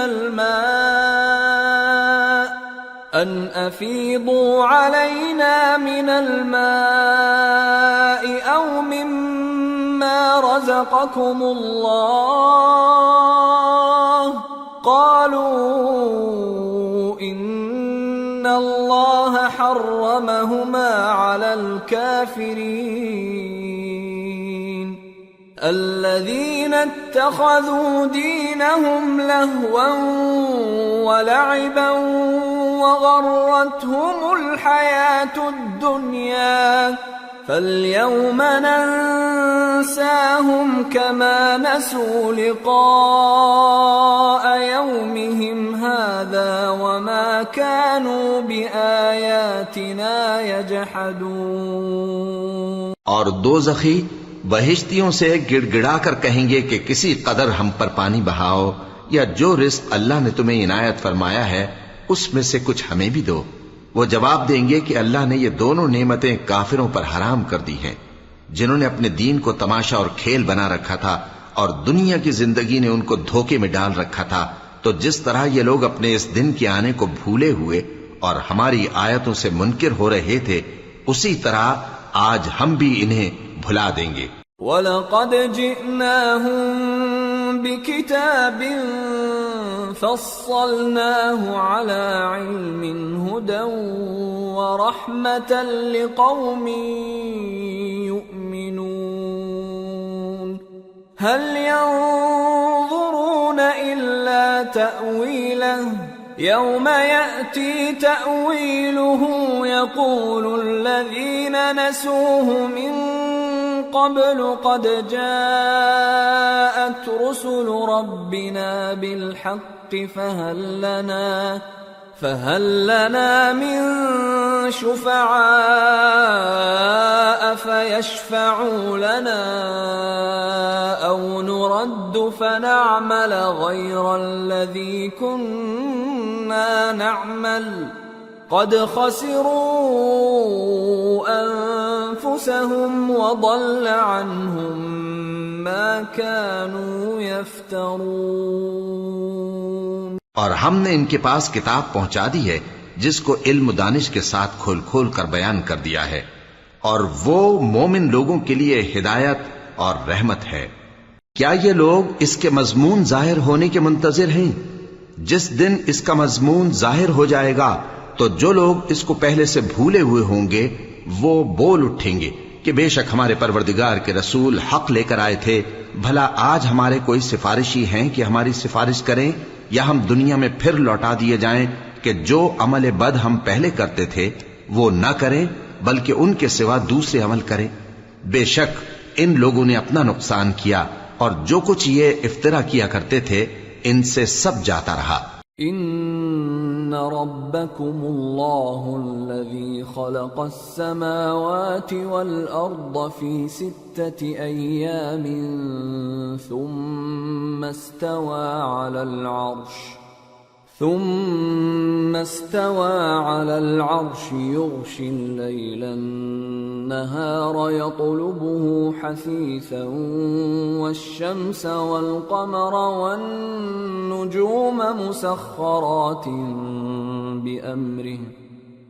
الماء أو مما رزقكم الله قالوا إن الله حرمهما على الكافرين الذين اتخذوا دينهم لهوا ولعبا وغرتهم الحياة الدنيا فاليوم ننساهم كما نسوا لقاء يومهم هذا وما كانوا بآياتنا يجحدون. اور دوزخی بہشتیوں سے گڑ گڑا کر کہیں گے کہ کسی قدر ہم پر پانی بہاؤ یا جو رزق اللہ نے تمہیں عنایت فرمایا ہے اس میں سے کچھ ہمیں بھی دو. وہ جواب دیں گے کہ اللہ نے یہ دونوں نعمتیں کافروں پر حرام کر دی ہیں جنہوں نے اپنے دین کو تماشا اور کھیل بنا رکھا تھا اور دنیا کی زندگی نے ان کو دھوکے میں ڈال رکھا تھا. تو جس طرح یہ لوگ اپنے اس دن کے آنے کو بھولے ہوئے اور ہماری آیتوں سے منکر ہو رہے تھے اسی طرح آج ہم بھی انہیں بھلا دیں گے. وَلَقَدْ جِئْنَاهُمْ بِكِتَابٍ فَصَّلْنَاهُ عَلَى عِلْمٍ هُدًى وَرَحْمَةً لِقَوْمٍ يُؤْمِنُونَ هَلْ يَنظُرُونَ إِلَّا تَأْوِيلَهُ يَوْمَ يَأْتِي تَأْوِيلُهُ يَقُولُ الَّذِينَ نَسُوهُ مِن قبل قد جاءت رسل ربنا بالحق فهل لنا من شفعاء فيشفعوا لنا أو نرد فنعمل غير الذي كنا نعمل قد خسروا أنفسهم وضل عنهم ما كانوا يفترون. اور ہم نے ان کے پاس کتاب پہنچا دی ہے جس کو علم و دانش کے ساتھ کھول کھول کر بیان کر دیا ہے اور وہ مومن لوگوں کے لیے ہدایت اور رحمت ہے. کیا یہ لوگ اس کے مضمون ظاہر ہونے کے منتظر ہیں؟ جس دن اس کا مضمون ظاہر ہو جائے گا تو جو لوگ اس کو پہلے سے بھولے ہوئے ہوں گے وہ بول اٹھیں گے کہ بے شک ہمارے پروردگار کے رسول حق لے کر آئے تھے. بھلا آج ہمارے کوئی سفارشی ہیں کہ ہماری سفارش کریں یا ہم دنیا میں پھر لوٹا دیے جائیں کہ جو عمل بد ہم پہلے کرتے تھے وہ نہ کریں بلکہ ان کے سوا دوسرے عمل کریں. بے شک ان لوگوں نے اپنا نقصان کیا اور جو کچھ یہ افترا کیا کرتے تھے ان سے سب جاتا رہا. ان ربکم اللہ الذی خلق السماوات والارض فی 6 ایام ثم استوى على العرش يغشي الليل النهار يطلبه حثيثا والشمس والقمر والنجوم مسخرات بأمره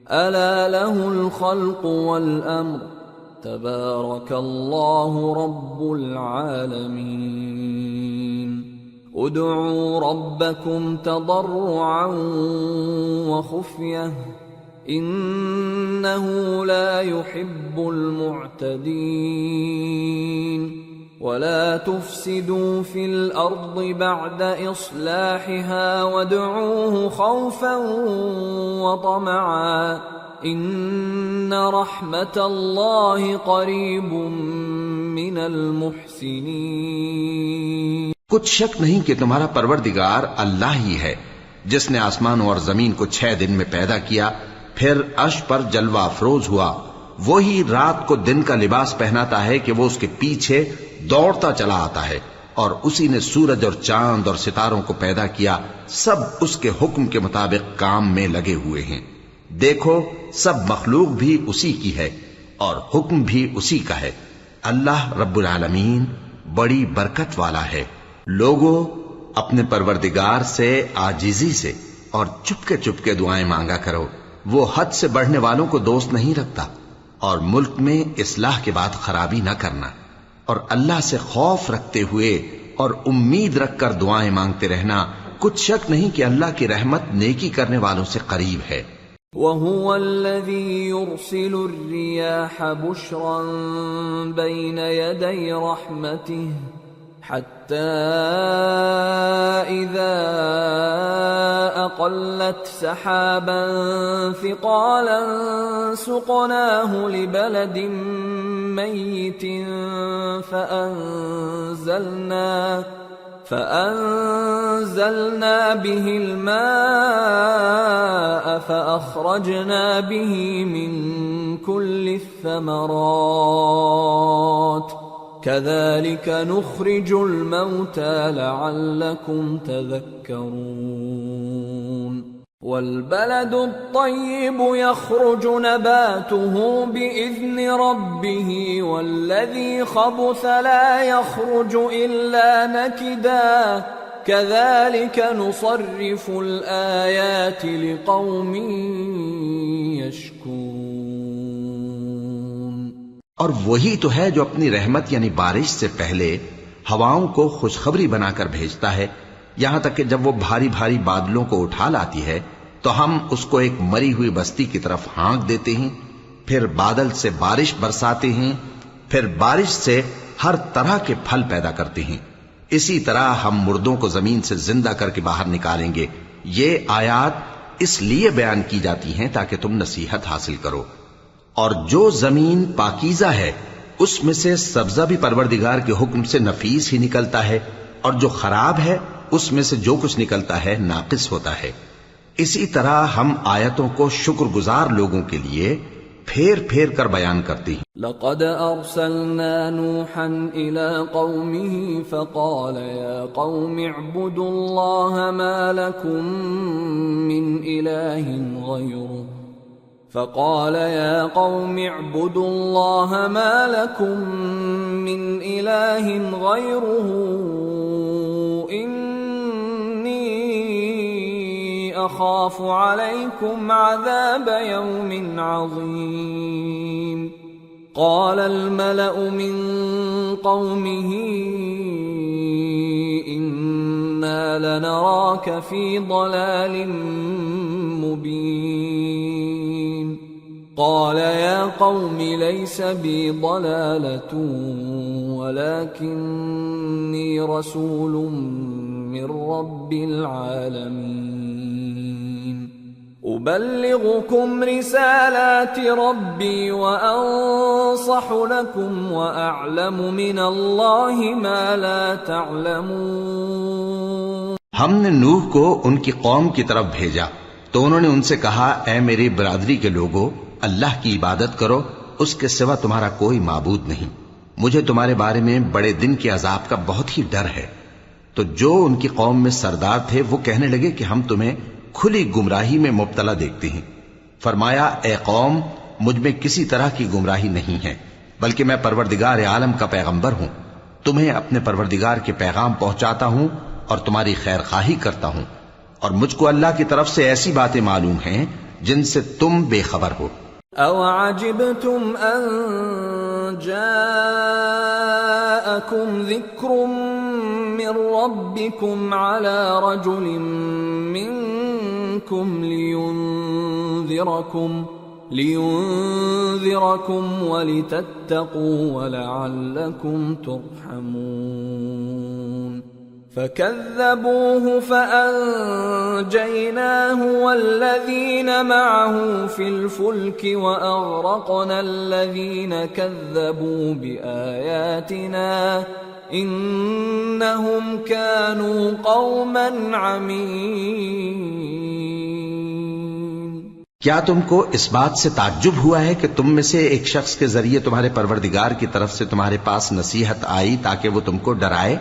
ألا له الخلق والأمر تبارك الله رب العالمين. ادعوا ربكم تضرعا وخفية إنه لا يحب المعتدين. ولا تفسدوا في الأرض بعد إصلاحها وادعوه خوفا وطمعا إن رحمة الله قريب من المحسنين. کچھ شک نہیں کہ تمہارا پروردگار اللہ ہی ہے جس نے آسمانوں اور زمین کو 6 دن میں پیدا کیا پھر عرش پر جلوہ افروز ہوا. وہی رات کو دن کا لباس پہناتا ہے کہ وہ اس کے پیچھے دوڑتا چلا آتا ہے اور اسی نے سورج اور چاند اور ستاروں کو پیدا کیا، سب اس کے حکم کے مطابق کام میں لگے ہوئے ہیں۔ دیکھو سب مخلوق بھی اسی کی ہے اور حکم بھی اسی کا ہے۔ اللہ رب العالمین بڑی برکت والا ہے۔ لوگوں اپنے پروردگار سے عاجزی سے اور چپکے دعائیں مانگا کرو، وہ حد سے بڑھنے والوں کو دوست نہیں رکھتا، اور ملک میں اصلاح کے بعد خرابی نہ کرنا، اور اللہ سے خوف رکھتے ہوئے اور امید رکھ کر دعائیں مانگتے رہنا، کچھ شک نہیں کہ اللہ کی رحمت نیکی کرنے والوں سے قریب ہے۔ وَهُوَ الَّذِي يُرْسِلُ الرِّيَاحَ بُشْرًا بَيْنَ يَدَيْ رَحْمَتِهِ حَتَّى إِذَا أَقَلَّتْ سَحَابًا ثِقَالًا سُقْنَاهُ لِبَلَدٍ مَّيِّتٍ فأنزلنا به الماء فأخرجنا به من كل الثمرات كذلك نخرج الموتى لعلكم تذكرون والبلد الطيب يخرج نباته بإذن ربه والذي خبث لا يخرج إلا نكدا كذلك نصرف الآيات لقوم يشكرون۔ اور وہی تو ہے جو اپنی رحمت یعنی بارش سے پہلے ہواؤں کو خوشخبری بنا کر بھیجتا ہے، یہاں تک کہ جب وہ بھاری بھاری بادلوں کو اٹھا لاتی ہے تو ہم اس کو ایک مری ہوئی بستی کی طرف ہانک دیتے ہیں، پھر بادل سے بارش برساتے ہیں، پھر بارش سے ہر طرح کے پھل پیدا کرتے ہیں۔ اسی طرح ہم مردوں کو زمین سے زندہ کر کے باہر نکالیں گے۔ یہ آیات اس لیے بیان کی جاتی ہیں تاکہ تم نصیحت حاصل کرو۔ اور جو زمین پاکیزہ ہے اس میں سے سبزہ بھی پروردگار کے حکم سے نفیس ہی نکلتا ہے، اور جو خراب ہے اس میں سے جو کچھ نکلتا ہے ناقص ہوتا ہے۔ اسی طرح ہم آیتوں کو شکر گزار لوگوں کے لیے پھیر پھیر کر بیان کرتے ہیں۔ لقد ارسلنا نوحا الى قومه فقال يا قوم اعبدوا الله ما لكم من اله غيره فقال يا قوم اعبدوا الله ما لكم من اله غيره أخاف عليكم عذاب يوم عظيم قال الملأ من قومه إنا لنراك في ضلال مبين قال يا قوم ليس بي ضلالة ولكني رسول من رب العالمين أبلغكم رسالات ربي وأنصح لكم وأعلم من الله ما لا تعلمون۔ ہم نے نوح کو ان کی قوم کی طرف بھیجا تو انہوں نے ان سے کہا، اے میری برادری کے لوگو، اللہ کی عبادت کرو، اس کے سوا تمہارا کوئی معبود نہیں۔ مجھے تمہارے بارے میں بڑے دن کے عذاب کا بہت ہی ڈر ہے۔ تو جو ان کی قوم میں سردار تھے وہ کہنے لگے کہ ہم تمہیں کھلی گمراہی میں مبتلا دیکھتے ہیں۔ فرمایا، اے قوم، مجھ میں کسی طرح کی گمراہی نہیں ہے، بلکہ میں پروردگار عالم کا پیغمبر ہوں، تمہیں اپنے پروردگار کے پیغام پہنچاتا ہوں اور تمہاری خیر خواہی کرتا ہوں، اور مجھ کو اللہ کی طرف سے ایسی باتیں معلوم ہیں جن سے تم بے خبر ہو۔ أَوَعَجِبْتُمْ أَن جَاءَكُمْ ذِكْرٌ مِّن رَّبِّكُمْ عَلَى رَجُلٍ مِّنكُمْ لِيُنذِرَكُمْ وَلِتَتَّقُوا وَلَعَلَّكُمْ تُرْحَمُونَ فَكَذَّبُوهُ فَأَنجَيْنَاهُ وَالَّذِينَ مَعَهُ فِي الْفُلْكِ وَأَغْرَقْنَا الَّذِينَ كَذَّبُوا بِآيَاتِنَا إِنَّهُمْ كَانُوا قَوْمًا عَمِينَ۔ کیا تم کو اس بات سے تعجب ہوا ہے کہ تم میں سے ایک شخص کے ذریعے تمہارے پروردگار کی طرف سے تمہارے پاس نصیحت آئی تاکہ وہ تم کو ڈرائے؟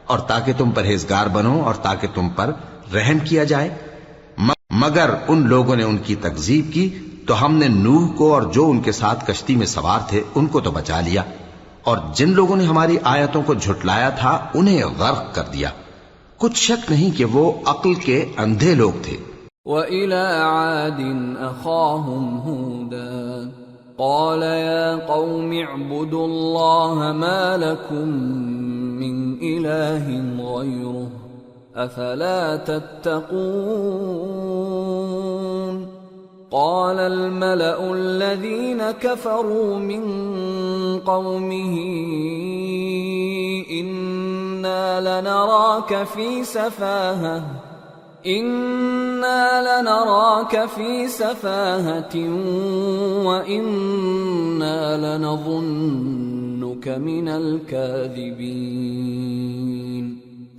اور تاکہ تم پرہیزگار بنو اور تاکہ تم پر رحم کیا جائے. مگر ان لوگوں نے ان کی تکذیب کی تو ہم نے نوح کو اور جو ان کے ساتھ کشتی میں سوار تھے ان کو تو بچا لیا، اور جن لوگوں نے ہماری آیتوں کو جھٹلایا تھا انہیں غرق کر دیا. کچھ شک نہیں کہ وہ عقل کے اندھے لوگ تھے. وَإِلَى عَادٍ أَخَاهُمْ هُودًا قَالَ يَا قَوْمِ اعْبُدُوا اللَّهَ مَا لَكُمْ مِنْ إِلَٰهٍ غَيْرُهُ أَفَلَا تَتَّقُونَ. قال الملأ الذين كفروا من قومه إنا لنراك في سفاهة وإنا لنظنك من الكاذبين.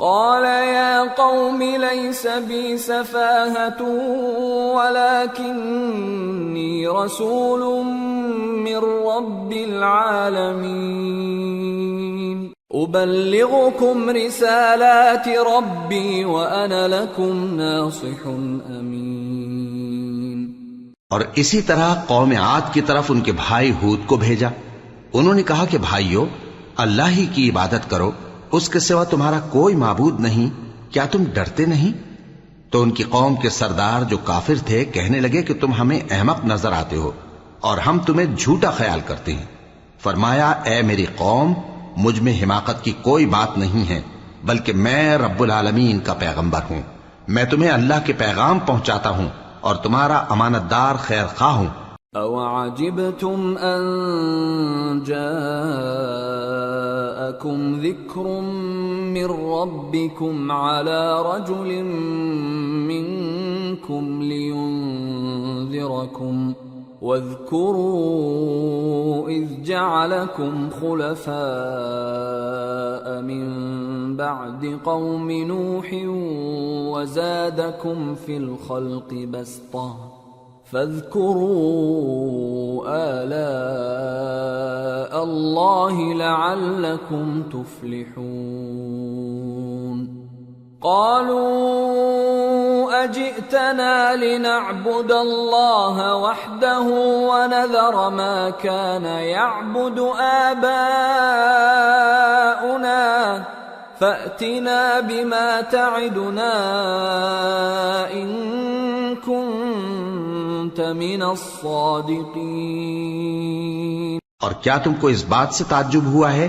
قال يا قوم ليس بي سفاهة ولكني رسول من رب العالمين أبلغكم رسالات ربي وأنا لكم ناصح أمين. اور اسی طرح قوم عاد کی طرف ان کے بھائی ہود کو بھیجا. انہوں نے کہا کہ بھائیو، اللہ ہی کی عبادت کرو، اس کے سوا تمہارا کوئی معبود نہیں، کیا تم ڈرتے نہیں؟ تو ان کی قوم کے سردار جو کافر تھے کہنے لگے کہ تم ہمیں احمق نظر آتے ہو اور ہم تمہیں جھوٹا خیال کرتے ہیں. فرمایا اے میری قوم، مجھ میں حماقت کی کوئی بات نہیں ہے، بلکہ میں رب العالمین کا پیغمبر ہوں. میں تمہیں اللہ کے پیغام پہنچاتا ہوں اور تمہارا امانت دار خیر خواہ ہوں. أَوَعَجِبْتُمْ أَن جَاءَكُمْ ذِكْرٌ مِّن رَّبِّكُمْ عَلَى رَجُلٍ مِّنكُمْ لِيُنذِرَكُمْ واذكروا إذ جعلكم خلفاء من بعد قوم نوح وزادكم في الخلق بسطة فاذكروا آلاء الله لعلكم تفلحون. قالوا أجئتنا لنعبد الله وحده ونذر ما كان يعبد آباؤنا فأتنا بما تعدنا إن كنت من الصادقين. اور کیا تم کو اس بات سے تعجب ہوا ہے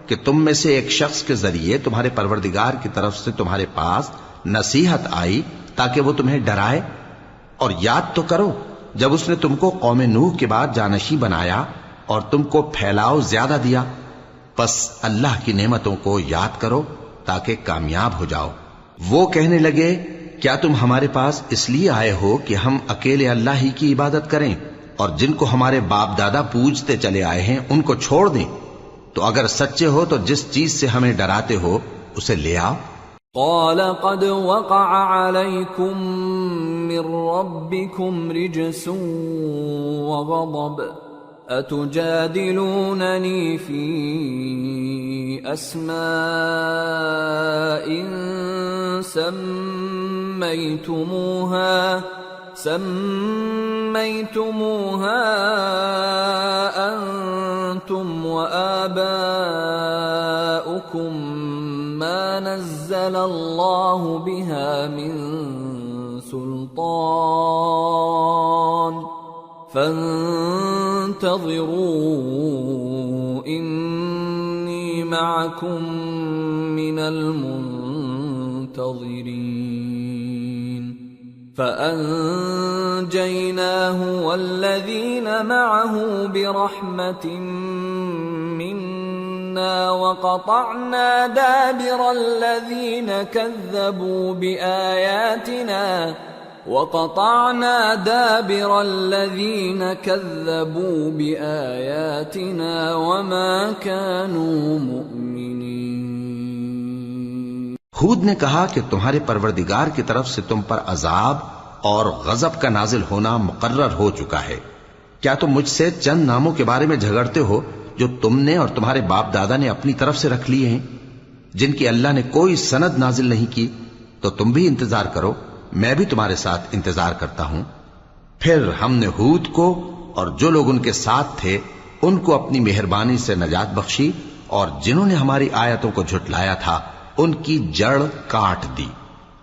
کہ تم میں سے ایک شخص کے ذریعے تمہارے پروردگار کی طرف سے تمہارے پاس نصیحت آئی تاکہ وہ تمہیں ڈرائے؟ اور یاد تو کرو جب اس نے تم کو قوم نوح کے بعد جانشین بنایا اور تم کو پھیلاؤ زیادہ دیا. پس اللہ کی نعمتوں کو یاد کرو تاکہ کامیاب ہو جاؤ. وہ کہنے لگے کیا تم ہمارے پاس اس لیے آئے ہو کہ ہم اکیلے اللہ ہی کی عبادت کریں اور جن کو ہمارے باپ دادا پوجتے چلے آئے ہیں ان کو چھوڑ دیں؟ تو اگر سچے ہو تو جس چیز سے ہمیں ڈراتے ہو اسے لے آؤ. قال قد وقع عليكم من ربكم رجس وغضب أتجادلونني في أسماء سميتموها أنتم وآباؤكم ما نزل الله بها من سلطان فانتظروا إني معكم من المنتظرين. فأنجيناه والذين معه برحمة منا وقطعنا دابر الذين كذبوا بآياتنا وما كانوا مؤمنين. ہود نے کہا کہ تمہارے پروردگار کی طرف سے تم پر عذاب اور غضب کا نازل ہونا مقرر ہو چکا ہے. کیا تم مجھ سے چند ناموں کے بارے میں جھگڑتے ہو جو تم نے اور تمہارے باپ دادا نے اپنی طرف سے رکھ لیے ہیں؟ جن کی اللہ نے کوئی سند نازل نہیں کی، تو تم بھی انتظار کرو، میں بھی تمہارے ساتھ انتظار کرتا ہوں۔ پھر ہم نے ہود کو اور جو لوگ ان کے ساتھ تھے ان کو اپنی مہربانی سے نجات بخشی، اور جنہوں نے ہماری آیتوں کو جھٹلایا تھا ان کی جڑ کاٹ دی،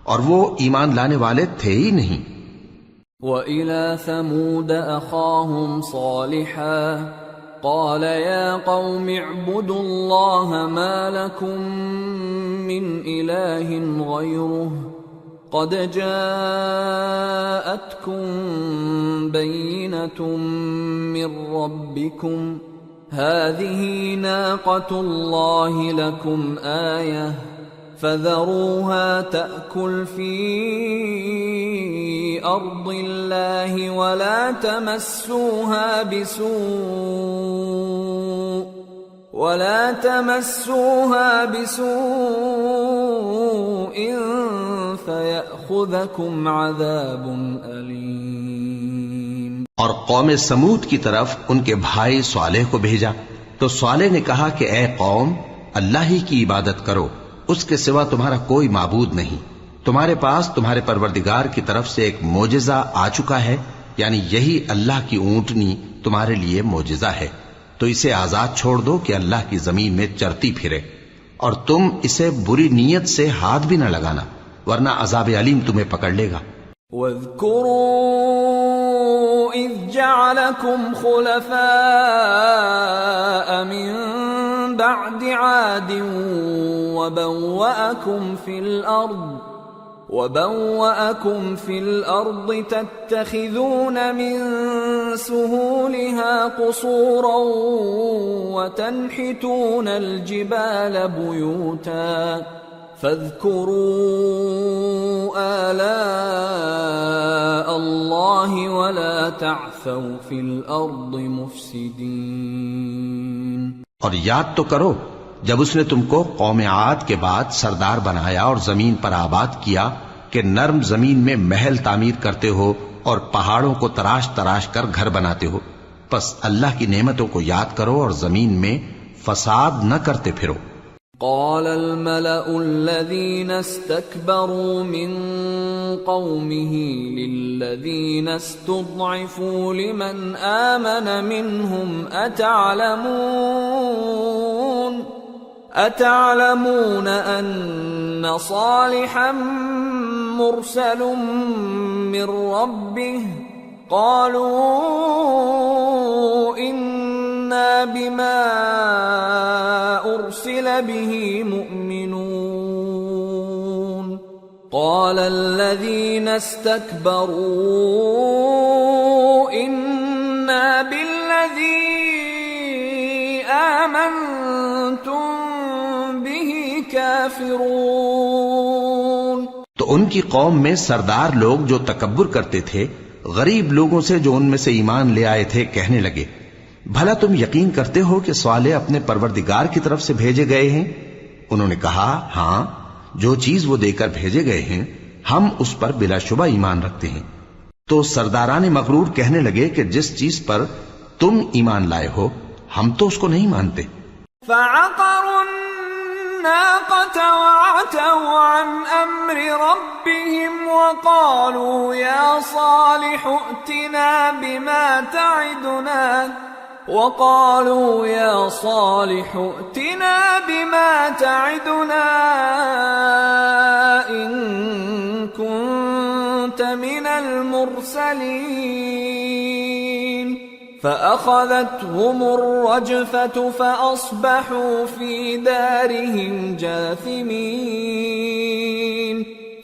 اور وہ ایمان لانے والے تھے ہی نہیں۔ وَإِلَى ثَمُودَ أَخَاهُمْ صَالِحًا قَالَ يَا قَوْمِ اعْبُدُوا اللَّهَ مَا لَكُمْ مِنْ إِلَٰهٍ غَيْرُهُ قَدْ جَاءَتْكُمْ بَيِّنَةٌ مِّن رَّبِّكُمْ هَٰذِهِ نَاقَةُ اللَّهِ لَكُمْ آيَةً فَذَرُوهَا تَأْكُلْ فِي أَرْضِ اللَّهِ وَلَا تَمَسُّوهَا بِسُوءٍ فَيَأْخُذَكُمْ عَذَابٌ أَلِيمٌ۔ اور قوم سمود کی طرف ان کے بھائی صالح کو بھیجا تو صالح نے کہا کہ اے قوم، اللہ ہی کی عبادت کرو، اس کے سوا تمہارا کوئی معبود نہیں۔ تمہارے پاس تمہارے پروردگار کی طرف سے ایک معجزہ آ چکا ہے، یعنی یہی اللہ کی اونٹنی تمہارے لیے معجزہ ہے، تو اسے آزاد چھوڑ دو کہ اللہ کی زمین میں چرتی پھرے، اور تم اسے بری نیت سے ہاتھ بھی نہ لگانا، ورنہ عذاب علیم تمہیں پکڑ لے گا۔ وَاذْكُرُوا إِذْ جَعَلَكُمْ خُلَفَاءَ مِن بَعْدِ عَادٍ وَبَوَّأَكُمْ فِي الْأَرْضِ تَتَّخِذُونَ مِن سُهُولِهَا قُصُورًا وَتَنْحِتُونَ الْجِبَالَ بُيُوتًا فَاذْكُرُوا آلَاءَ اللَّهِ وَلَا تَعْثَوْا فِي الْأَرْضِ مُفْسِدِينَ۔ اور یاد تو کرو جب اس نے تم کو قوم عاد کے بعد سردار بنایا اور زمین پر آباد کیا کہ نرم زمین میں محل تعمیر کرتے ہو اور پہاڑوں کو تراش تراش کر گھر بناتے ہو، پس اللہ کی نعمتوں کو یاد کرو اور زمین میں فساد نہ کرتے پھرو۔ قال الملأ الذين استكبروا من قومه للذين استضعفوا لمن آمن منهم أتعلمون أن صالحا مرسل من ربه قالوا إنا بما أرسل به مؤمنون قال الذين استكبروا إنا بالذي آمنتم به كافرون۔ تو ان کی قوم میں سردار لوگ جو تکبر کرتے تھے غریب لوگوں سے جو ان میں سے ایمان لے آئے تھے کہنے لگے، بھلا تم یقین کرتے ہو کہ صالح اپنے پروردگار کی طرف سے بھیجے گئے ہیں؟ انہوں نے کہا ہاں، جو چیز وہ دے کر بھیجے گئے ہیں ہم اس پر بلا شبہ ایمان رکھتے ہیں۔ تو سرداران مغرور کہنے لگے کہ جس چیز پر تم ایمان لائے ہو ہم تو اس کو نہیں مانتے۔ فعقروا الناقة وعتوا عن أمر ربهم وقالوا يا صالح ائتنا بما تعدنا إن كنت من المرسلين فأخذتهم الرجفة فأصبحوا في دارهم جاثمين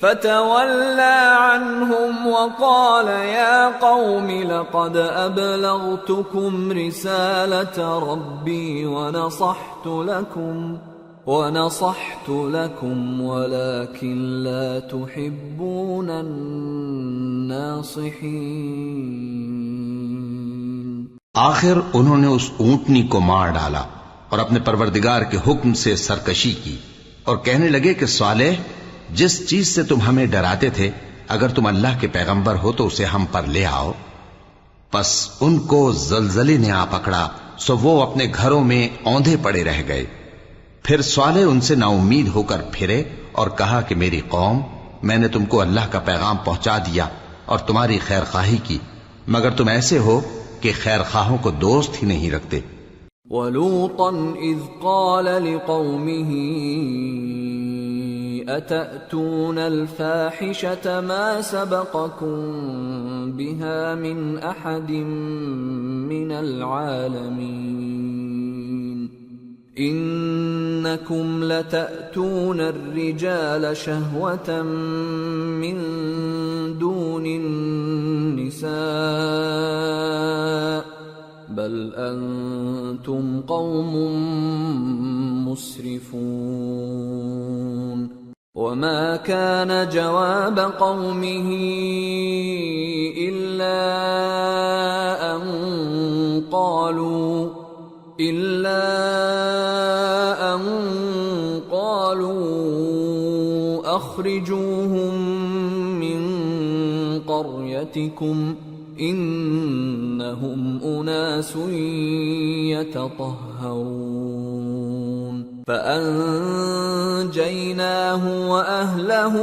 فتولى عنهم وقال يا قوم لقد أبلغتكم رسالة ربي ونصحت لكم ولكن لا تحبون الناصحين۔ آخر انہوں نے اس اونٹنی کو مار ڈالا اور اپنے پروردگار کے حکم سے سرکشی کی اور کہنے لگے کہ صالح، جس چیز سے تم ہمیں ڈراتے تھے اگر تم اللہ کے پیغمبر ہو تو اسے ہم پر لے آؤ۔ پس ان کو زلزلے نے آ پکڑا، سو وہ اپنے گھروں میں اوندھے پڑے رہ گئے۔ پھر صالح ان سے نا امید ہو کر پھرے اور کہا کہ میری قوم، میں نے تم کو اللہ کا پیغام پہنچا دیا اور تمہاری خیر خواہی کی، مگر تم ایسے ہو کہ خیر خواہوں کو دوست ہی نہیں رکھتے۔ وَلُوطًا إِذْ قَالَ لِقَوْمِهِ أَتَأْتُونَ الْفَاحِشَةَ مَا سَبَقَكُم بِهَا مِنْ أَحَدٍ مِّنَ الْعَالَمِينَ إِنَّكُمْ لَتَأْتُونَ الرِّجَالَ شَهْوَةً مِّن دُونِ النِّسَاءِ بل أنتم قوم مسرفون وما كان جواب قومه إلا أن قالوا أخرجوهم من قريتكم إنهم أناس يتطهرون فأنجيناه وأهله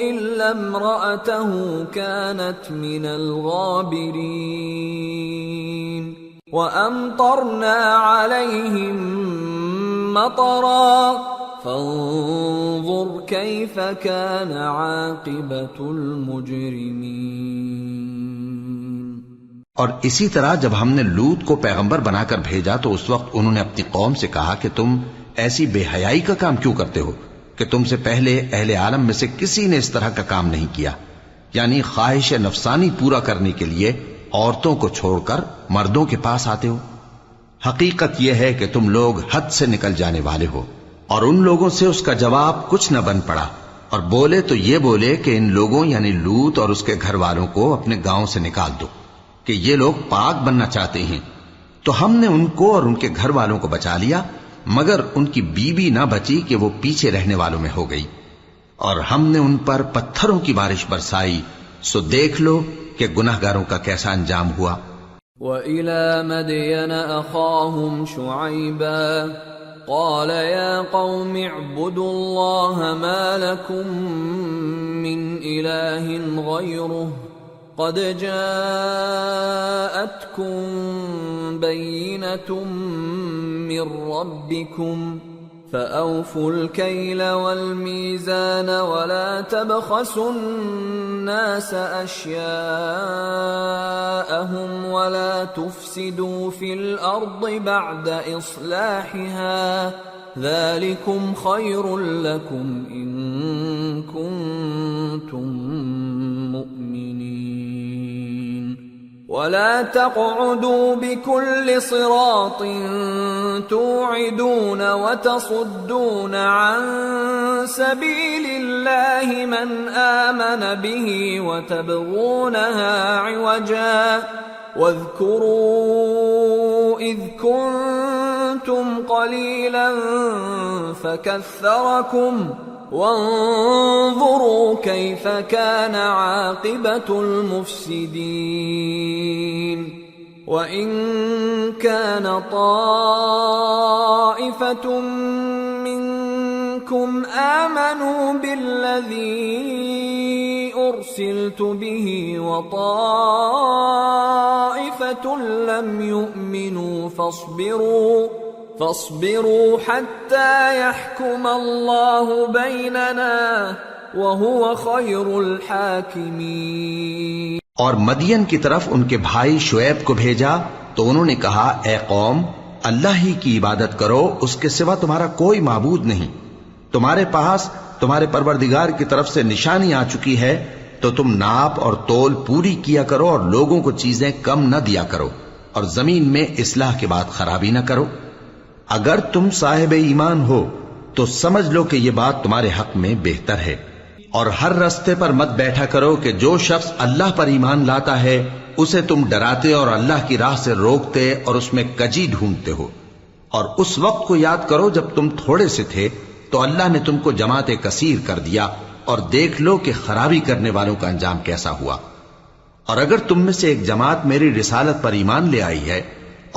إلا امرأته كانت من الغابرين وأمطرنا عليهم مطرا فانظر كيف كان عاقبة المجرمين۔ اور اسی طرح جب ہم نے لوط کو پیغمبر بنا کر بھیجا تو اس وقت انہوں نے اپنی قوم سے کہا کہ تم ایسی بے حیائی کا کام کیوں کرتے ہو کہ تم سے پہلے اہل عالم میں سے کسی نے اس طرح کا کام نہیں کیا، یعنی خواہش نفسانی پورا کرنے کے لیے عورتوں کو چھوڑ کر مردوں کے پاس آتے ہو۔ حقیقت یہ ہے کہ تم لوگ حد سے نکل جانے والے ہو۔ اور ان لوگوں سے اس کا جواب کچھ نہ بن پڑا، اور بولے تو یہ بولے کہ ان لوگوں یعنی لوط اور اس کے گھر والوں کو اپنے گاؤں سے نکال دو کہ یہ لوگ پاک بننا چاہتے ہیں۔ تو ہم نے ان کو اور ان کے گھر والوں کو بچا لیا، مگر ان کی بیوی نہ بچی کہ وہ پیچھے رہنے والوں میں ہو گئی، اور ہم نے ان پر پتھروں کی بارش برسائی، سو دیکھ لو کہ گناہگاروں کا کیسا انجام ہوا۔ وَإِلَى مَدْيَنَ أَخَاهُمْ شُعَيْبًا قال يا قوم اعبدوا الله ما لكم من إله غيره قد جاءتكم بينة من ربكم فأوفوا الكيل والميزان ولا تبخسوا الناس أشياءهم ولا تفسدوا في الأرض بعد إصلاحها ذلكم خير لكم إن كنتم مؤمنين ولا تقعدوا بكل صراط توعدون وتصدون عن سبيل الله من آمن به وتبغونها عوجا واذكروا إذ كنتم قليلا فكثركم وانظروا كيف كان عاقبة المفسدين وإن كان طائفة منكم آمنوا بالذي أرسلت به وطائفة لم يؤمنوا فاصبروا حتى يحكم الله بيننا وهو خير الحاكمين۔ اور مدین کی طرف ان کے بھائی شعیب کو بھیجا تو انہوں نے کہا اے قوم اللہ ہی کی عبادت کرو، اس کے سوا تمہارا کوئی معبود نہیں، تمہارے پاس تمہارے پروردگار کی طرف سے نشانی آ چکی ہے تو تم ناپ اور تول پوری کیا کرو اور لوگوں کو چیزیں کم نہ دیا کرو اور زمین میں اصلاح کے بعد خرابی نہ کرو۔ اگر تم صاحب ایمان ہو تو سمجھ لو کہ یہ بات تمہارے حق میں بہتر ہے، اور ہر رستے پر مت بیٹھا کرو کہ جو شخص اللہ پر ایمان لاتا ہے اسے تم ڈراتے اور اللہ کی راہ سے روکتے اور اس میں کجی ڈھونڈتے ہو۔ اور اس وقت کو یاد کرو جب تم تھوڑے سے تھے تو اللہ نے تم کو جماعت کثیر کر دیا، اور دیکھ لو کہ خرابی کرنے والوں کا انجام کیسا ہوا۔ اور اگر تم میں سے ایک جماعت میری رسالت پر ایمان لے آئی ہے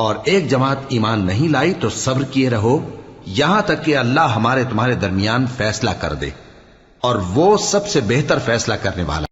اور ایک جماعت ایمان نہیں لائی تو صبر کیے رہو، یہاں تک کہ اللہ ہمارے تمہارے درمیان فیصلہ کر دے، اور وہ سب سے بہتر فیصلہ کرنے والا